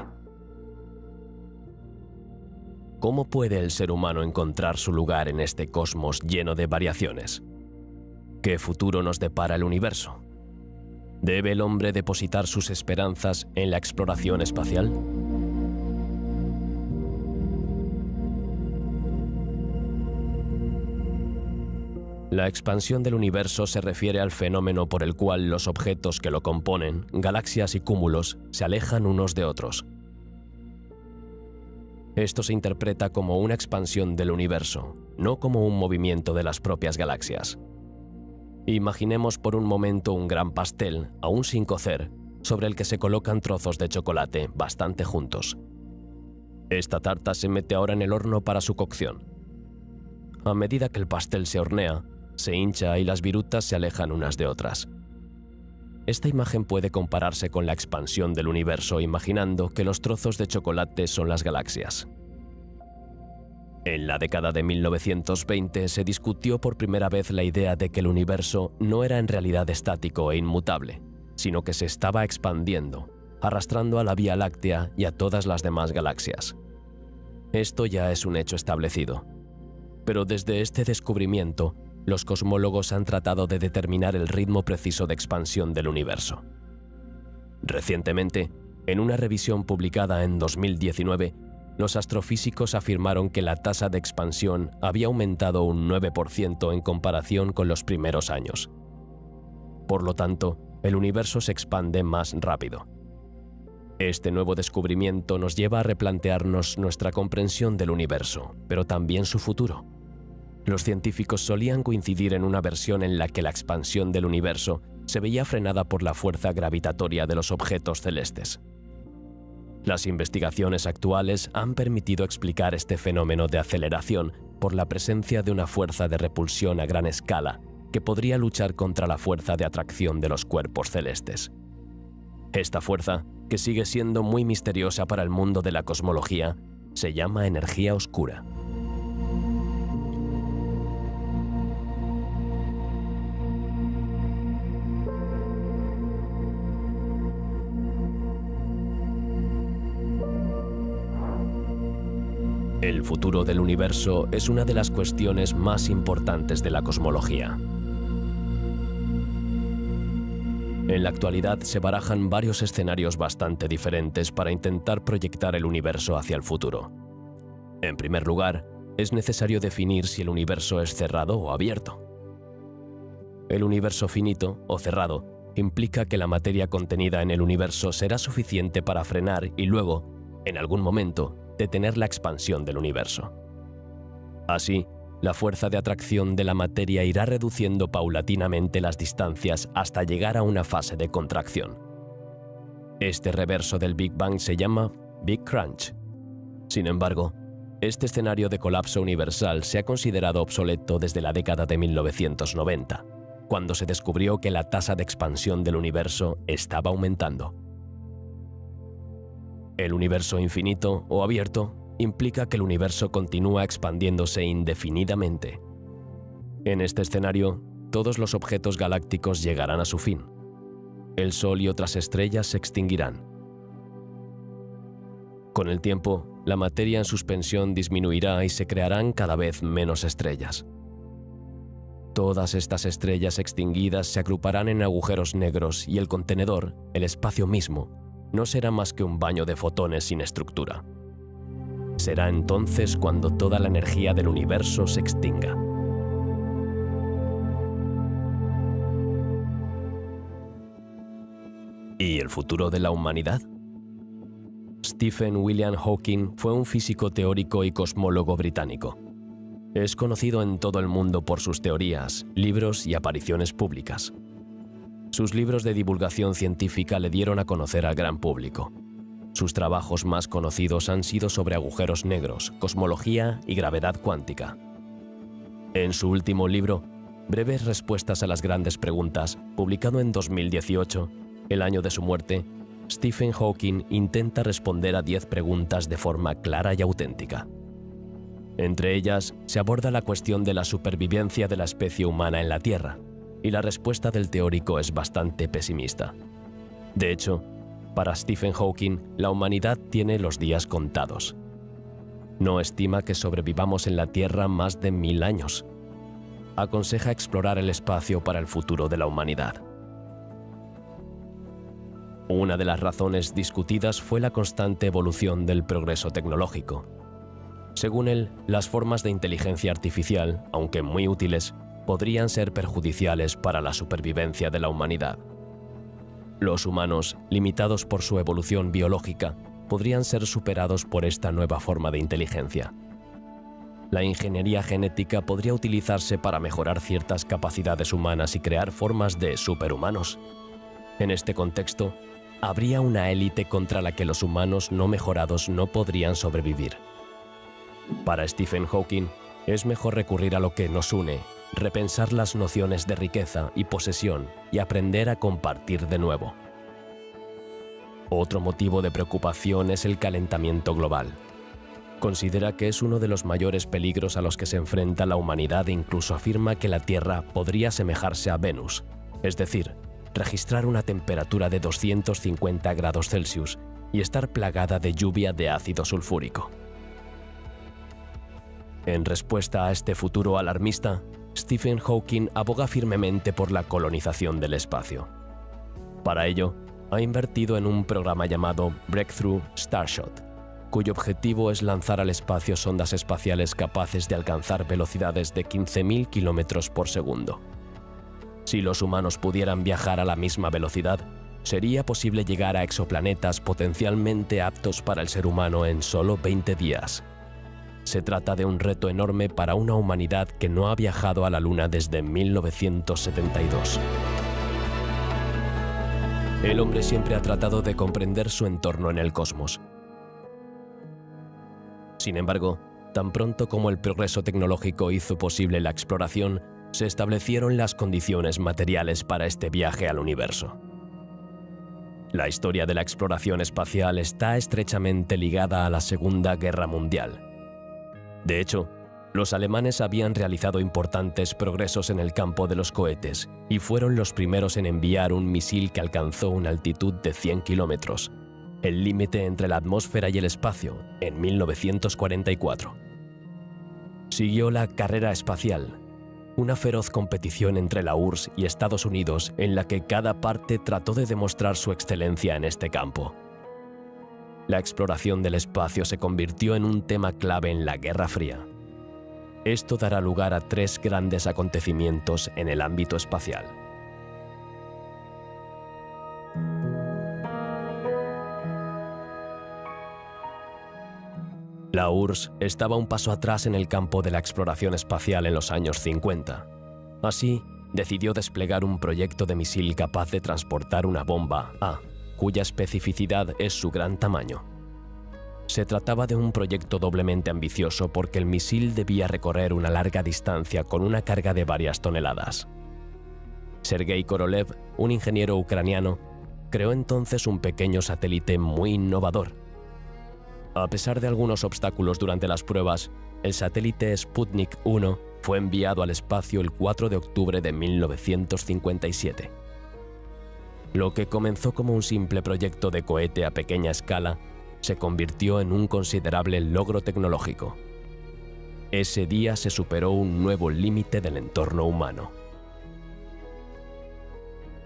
¿Cómo puede el ser humano encontrar su lugar en este cosmos lleno de variaciones? ¿Qué futuro nos depara el universo? ¿Debe el hombre depositar sus esperanzas en la exploración espacial? La expansión del universo se refiere al fenómeno por el cual los objetos que lo componen, galaxias y cúmulos, se alejan unos de otros. Esto se interpreta como una expansión del universo, no como un movimiento de las propias galaxias. Imaginemos por un momento un gran pastel, aún sin cocer, sobre el que se colocan trozos de chocolate bastante juntos. Esta tarta se mete ahora en el horno para su cocción. A medida que el pastel se hornea, se hincha y las virutas se alejan unas de otras. Esta imagen puede compararse con la expansión del universo imaginando que los trozos de chocolate son las galaxias. En la década de 1920 se discutió por primera vez la idea de que el universo no era en realidad estático e inmutable, sino que se estaba expandiendo, arrastrando a la Vía Láctea y a todas las demás galaxias. Esto ya es un hecho establecido. Pero desde este descubrimiento, los cosmólogos han tratado de determinar el ritmo preciso de expansión del universo. Recientemente, en una revisión publicada en 2019, los astrofísicos afirmaron que la tasa de expansión había aumentado un 9% en comparación con los primeros años. Por lo tanto, el universo se expande más rápido. Este nuevo descubrimiento nos lleva a replantearnos nuestra comprensión del universo, pero también su futuro. Los científicos solían coincidir en una versión en la que la expansión del universo se veía frenada por la fuerza gravitatoria de los objetos celestes. Las investigaciones actuales han permitido explicar este fenómeno de aceleración por la presencia de una fuerza de repulsión a gran escala que podría luchar contra la fuerza de atracción de los cuerpos celestes. Esta fuerza, que sigue siendo muy misteriosa para el mundo de la cosmología, se llama energía oscura. El futuro del universo es una de las cuestiones más importantes de la cosmología. En la actualidad se barajan varios escenarios bastante diferentes para intentar proyectar el universo hacia el futuro. En primer lugar, es necesario definir si el universo es cerrado o abierto. El universo finito o cerrado implica que la materia contenida en el universo será suficiente para frenar y luego, en algún momento, detener la expansión del universo. Así, la fuerza de atracción de la materia irá reduciendo paulatinamente las distancias hasta llegar a una fase de contracción. Este reverso del Big Bang se llama Big Crunch. Sin embargo, este escenario de colapso universal se ha considerado obsoleto desde la década de 1990, cuando se descubrió que la tasa de expansión del universo estaba aumentando. El universo infinito o abierto implica que el universo continúa expandiéndose indefinidamente. En este escenario, todos los objetos galácticos llegarán a su fin. El Sol y otras estrellas se extinguirán. Con el tiempo, la materia en suspensión disminuirá y se crearán cada vez menos estrellas. Todas estas estrellas extinguidas se agruparán en agujeros negros y el contenedor, el espacio mismo, no será más que un baño de fotones sin estructura. Será entonces cuando toda la energía del universo se extinga. ¿Y el futuro de la humanidad? Stephen William Hawking fue un físico teórico y cosmólogo británico. Es conocido en todo el mundo por sus teorías, libros y apariciones públicas. Sus libros de divulgación científica le dieron a conocer al gran público. Sus trabajos más conocidos han sido sobre agujeros negros, cosmología y gravedad cuántica. En su último libro, Breves respuestas a las grandes preguntas, publicado en 2018, el año de su muerte, Stephen Hawking intenta responder a 10 preguntas de forma clara y auténtica. Entre ellas, se aborda la cuestión de la supervivencia de la especie humana en la Tierra, y la respuesta del teórico es bastante pesimista. De hecho, para Stephen Hawking, la humanidad tiene los días contados. No estima que sobrevivamos en la Tierra más de 1000 años. Aconseja explorar el espacio para el futuro de la humanidad. Una de las razones discutidas fue la constante evolución del progreso tecnológico. Según él, las formas de inteligencia artificial, aunque muy útiles, podrían ser perjudiciales para la supervivencia de la humanidad. Los humanos, limitados por su evolución biológica, podrían ser superados por esta nueva forma de inteligencia. La ingeniería genética podría utilizarse para mejorar ciertas capacidades humanas y crear formas de superhumanos. En este contexto, habría una élite contra la que los humanos no mejorados no podrían sobrevivir. Para Stephen Hawking, es mejor recurrir a lo que nos une, repensar las nociones de riqueza y posesión y aprender a compartir de nuevo. Otro motivo de preocupación es el calentamiento global. Considera que es uno de los mayores peligros a los que se enfrenta la humanidad e incluso afirma que la Tierra podría asemejarse a Venus, es decir, registrar una temperatura de 250 grados Celsius y estar plagada de lluvia de ácido sulfúrico. En respuesta a este futuro alarmista, Stephen Hawking aboga firmemente por la colonización del espacio. Para ello, ha invertido en un programa llamado Breakthrough Starshot, cuyo objetivo es lanzar al espacio sondas espaciales capaces de alcanzar velocidades de 15.000 km por segundo. Si los humanos pudieran viajar a la misma velocidad, sería posible llegar a exoplanetas potencialmente aptos para el ser humano en solo 20 días. Se trata de un reto enorme para una humanidad que no ha viajado a la Luna desde 1972. El hombre siempre ha tratado de comprender su entorno en el cosmos. Sin embargo, tan pronto como el progreso tecnológico hizo posible la exploración, se establecieron las condiciones materiales para este viaje al universo. La historia de la exploración espacial está estrechamente ligada a la Segunda Guerra Mundial. De hecho, los alemanes habían realizado importantes progresos en el campo de los cohetes y fueron los primeros en enviar un misil que alcanzó una altitud de 100 kilómetros, el límite entre la atmósfera y el espacio, en 1944. Siguió la carrera espacial, una feroz competición entre la URSS y Estados Unidos en la que cada parte trató de demostrar su excelencia en este campo. La exploración del espacio se convirtió en un tema clave en la Guerra Fría. Esto dará lugar a 3 grandes acontecimientos en el ámbito espacial. La URSS estaba un paso atrás en el campo de la exploración espacial en los años 50. Así, decidió desplegar un proyecto de misil capaz de transportar una bomba A, cuya especificidad es su gran tamaño. Se trataba de un proyecto doblemente ambicioso porque el misil debía recorrer una larga distancia con una carga de varias toneladas. Sergei Korolev, un ingeniero ucraniano, creó entonces un pequeño satélite muy innovador. A pesar de algunos obstáculos durante las pruebas, el satélite Sputnik 1 fue enviado al espacio el 4 de octubre de 1957. Lo que comenzó como un simple proyecto de cohete a pequeña escala, se convirtió en un considerable logro tecnológico. Ese día se superó un nuevo límite del entorno humano.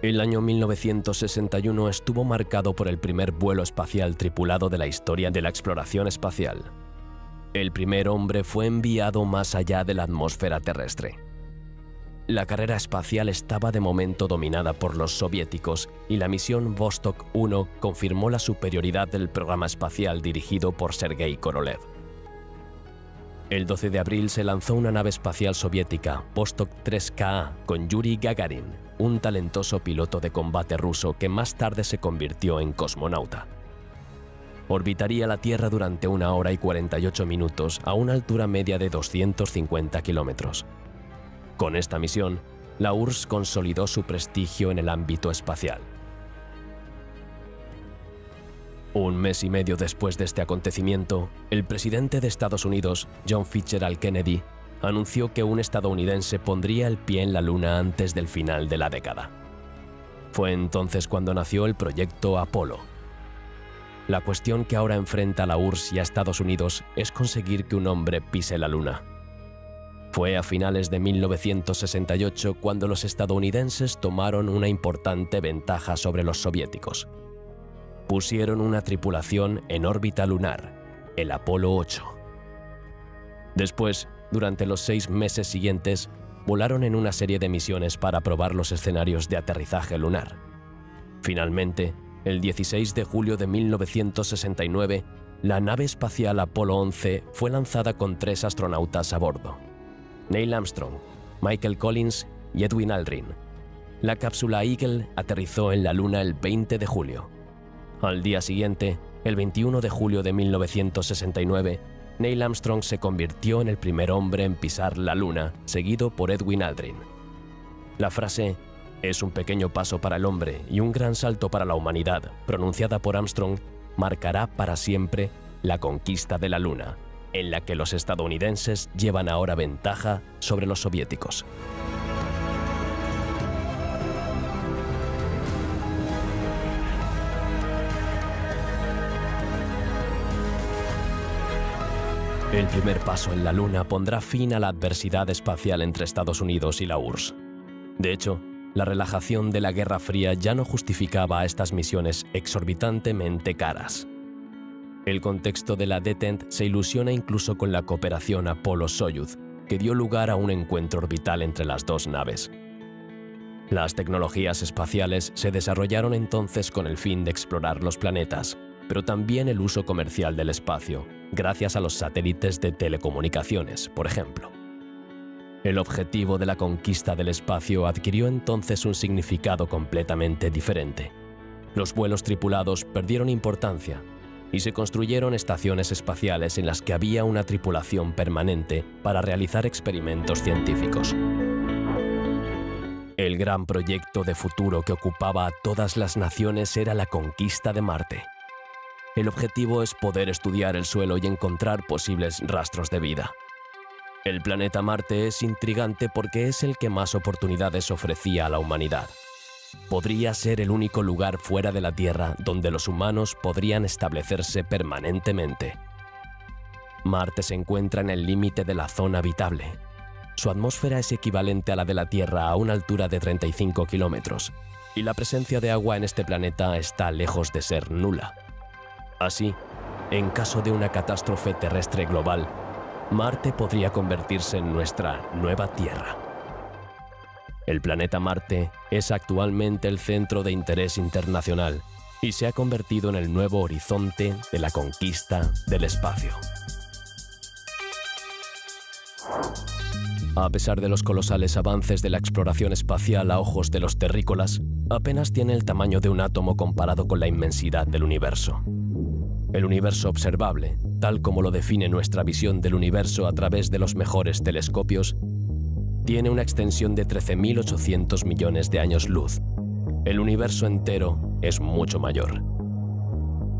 El año 1961 estuvo marcado por el primer vuelo espacial tripulado de la historia de la exploración espacial. El primer hombre fue enviado más allá de la atmósfera terrestre. La carrera espacial estaba de momento dominada por los soviéticos y la misión Vostok 1 confirmó la superioridad del programa espacial dirigido por Sergei Korolev. El 12 de abril se lanzó una nave espacial soviética, Vostok 3Ka, con Yuri Gagarin, un talentoso piloto de combate ruso que más tarde se convirtió en cosmonauta. Orbitaría la Tierra durante 1 hora y 48 minutos a una altura media de 250 kilómetros. Con esta misión, la URSS consolidó su prestigio en el ámbito espacial. Un mes y medio después de este acontecimiento, el presidente de Estados Unidos, John Fitzgerald Kennedy, anunció que un estadounidense pondría el pie en la Luna antes del final de la década. Fue entonces cuando nació el proyecto Apolo. La cuestión que ahora enfrenta a la URSS y a Estados Unidos es conseguir que un hombre pise la Luna. Fue a finales de 1968 cuando los estadounidenses tomaron una importante ventaja sobre los soviéticos. Pusieron una tripulación en órbita lunar, el Apolo 8. Después, durante los 6 meses siguientes, volaron en una serie de misiones para probar los escenarios de aterrizaje lunar. Finalmente, el 16 de julio de 1969, la nave espacial Apolo 11 fue lanzada con 3 astronautas a bordo: Neil Armstrong, Michael Collins y Edwin Aldrin. La cápsula Eagle aterrizó en la Luna el 20 de julio. Al día siguiente, el 21 de julio de 1969, Neil Armstrong se convirtió en el primer hombre en pisar la Luna, seguido por Edwin Aldrin. La frase "es un pequeño paso para el hombre y un gran salto para la humanidad", pronunciada por Armstrong, marcará para siempre la conquista de la Luna, en la que los estadounidenses llevan ahora ventaja sobre los soviéticos. El primer paso en la Luna pondrá fin a la adversidad espacial entre Estados Unidos y la URSS. De hecho, la relajación de la Guerra Fría ya no justificaba a estas misiones exorbitantemente caras. El contexto de la detente se ilusiona incluso con la cooperación Apolo-Soyuz, que dio lugar a un encuentro orbital entre las dos naves. Las tecnologías espaciales se desarrollaron entonces con el fin de explorar los planetas, pero también el uso comercial del espacio, gracias a los satélites de telecomunicaciones, por ejemplo. El objetivo de la conquista del espacio adquirió entonces un significado completamente diferente. Los vuelos tripulados perdieron importancia y se construyeron estaciones espaciales en las que había una tripulación permanente para realizar experimentos científicos. El gran proyecto de futuro que ocupaba a todas las naciones era la conquista de Marte. El objetivo es poder estudiar el suelo y encontrar posibles rastros de vida. El planeta Marte es intrigante porque es el que más oportunidades ofrecía a la humanidad. Podría ser el único lugar fuera de la Tierra donde los humanos podrían establecerse permanentemente. Marte se encuentra en el límite de la zona habitable. Su atmósfera es equivalente a la de la Tierra a una altura de 35 kilómetros, y la presencia de agua en este planeta está lejos de ser nula. Así, en caso de una catástrofe terrestre global, Marte podría convertirse en nuestra nueva Tierra. El planeta Marte es actualmente el centro de interés internacional y se ha convertido en el nuevo horizonte de la conquista del espacio. A pesar de los colosales avances de la exploración espacial a ojos de los terrícolas, apenas tiene el tamaño de un átomo comparado con la inmensidad del universo. El universo observable, tal como lo define nuestra visión del universo a través de los mejores telescopios, tiene una extensión de 13.800 millones de años luz. El universo entero es mucho mayor.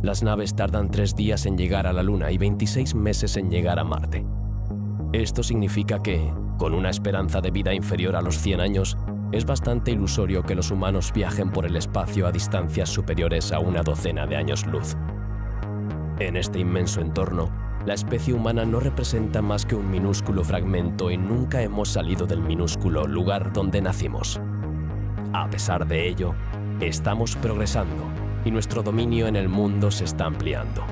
Las naves tardan 3 días en llegar a la Luna y 26 meses en llegar a Marte. Esto significa que, con una esperanza de vida inferior a los 100 años, es bastante ilusorio que los humanos viajen por el espacio a distancias superiores a una docena de años luz. En este inmenso entorno, la especie humana no representa más que un minúsculo fragmento y nunca hemos salido del minúsculo lugar donde nacimos. A pesar de ello, estamos progresando y nuestro dominio en el mundo se está ampliando.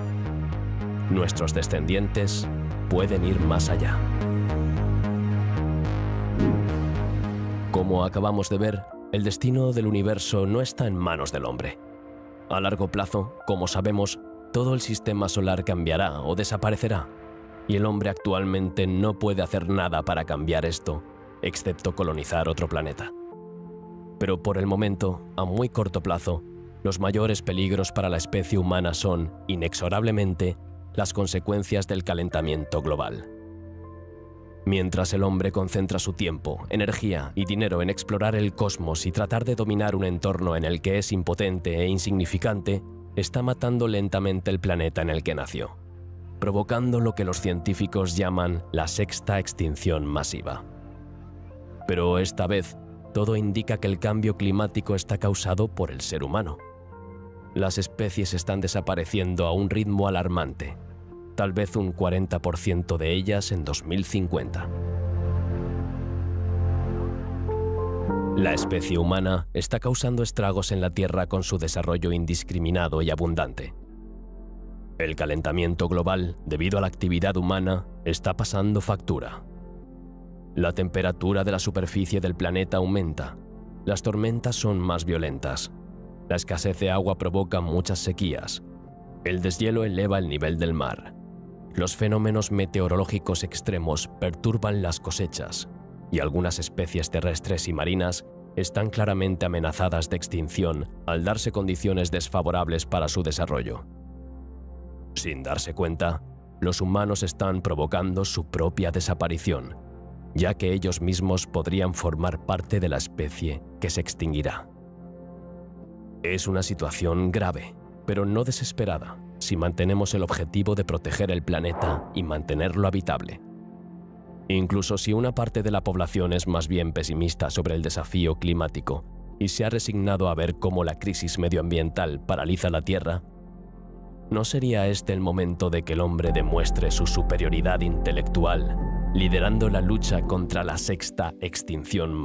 Nuestros descendientes pueden ir más allá. Como acabamos de ver, el destino del universo no está en manos del hombre. A largo plazo, como sabemos, todo el sistema solar cambiará o desaparecerá, y el hombre actualmente no puede hacer nada para cambiar esto, excepto colonizar otro planeta. Pero por el momento, a muy corto plazo, los mayores peligros para la especie humana son, inexorablemente, las consecuencias del calentamiento global. Mientras el hombre concentra su tiempo, energía y dinero en explorar el cosmos y tratar de dominar un entorno en el que es impotente e insignificante, está matando lentamente el planeta en el que nació, provocando lo que los científicos llaman la sexta extinción masiva. Pero esta vez, todo indica que el cambio climático está causado por el ser humano. Las especies están desapareciendo a un ritmo alarmante, tal vez un 40% de ellas en 2050. La especie humana está causando estragos en la Tierra con su desarrollo indiscriminado y abundante. El calentamiento global, debido a la actividad humana, está pasando factura. La temperatura de la superficie del planeta aumenta, las tormentas son más violentas, la escasez de agua provoca muchas sequías, el deshielo eleva el nivel del mar, los fenómenos meteorológicos extremos perturban las cosechas y algunas especies terrestres y marinas están claramente amenazadas de extinción al darse condiciones desfavorables para su desarrollo. Sin darse cuenta, los humanos están provocando su propia desaparición, ya que ellos mismos podrían formar parte de la especie que se extinguirá. Es una situación grave, pero no desesperada, si mantenemos el objetivo de proteger el planeta y mantenerlo habitable. Incluso si una parte de la población es más bien pesimista sobre el desafío climático y se ha resignado a ver cómo la crisis medioambiental paraliza la Tierra, ¿no sería este el momento de que el hombre demuestre su superioridad intelectual, liderando la lucha contra la sexta extinción masiva?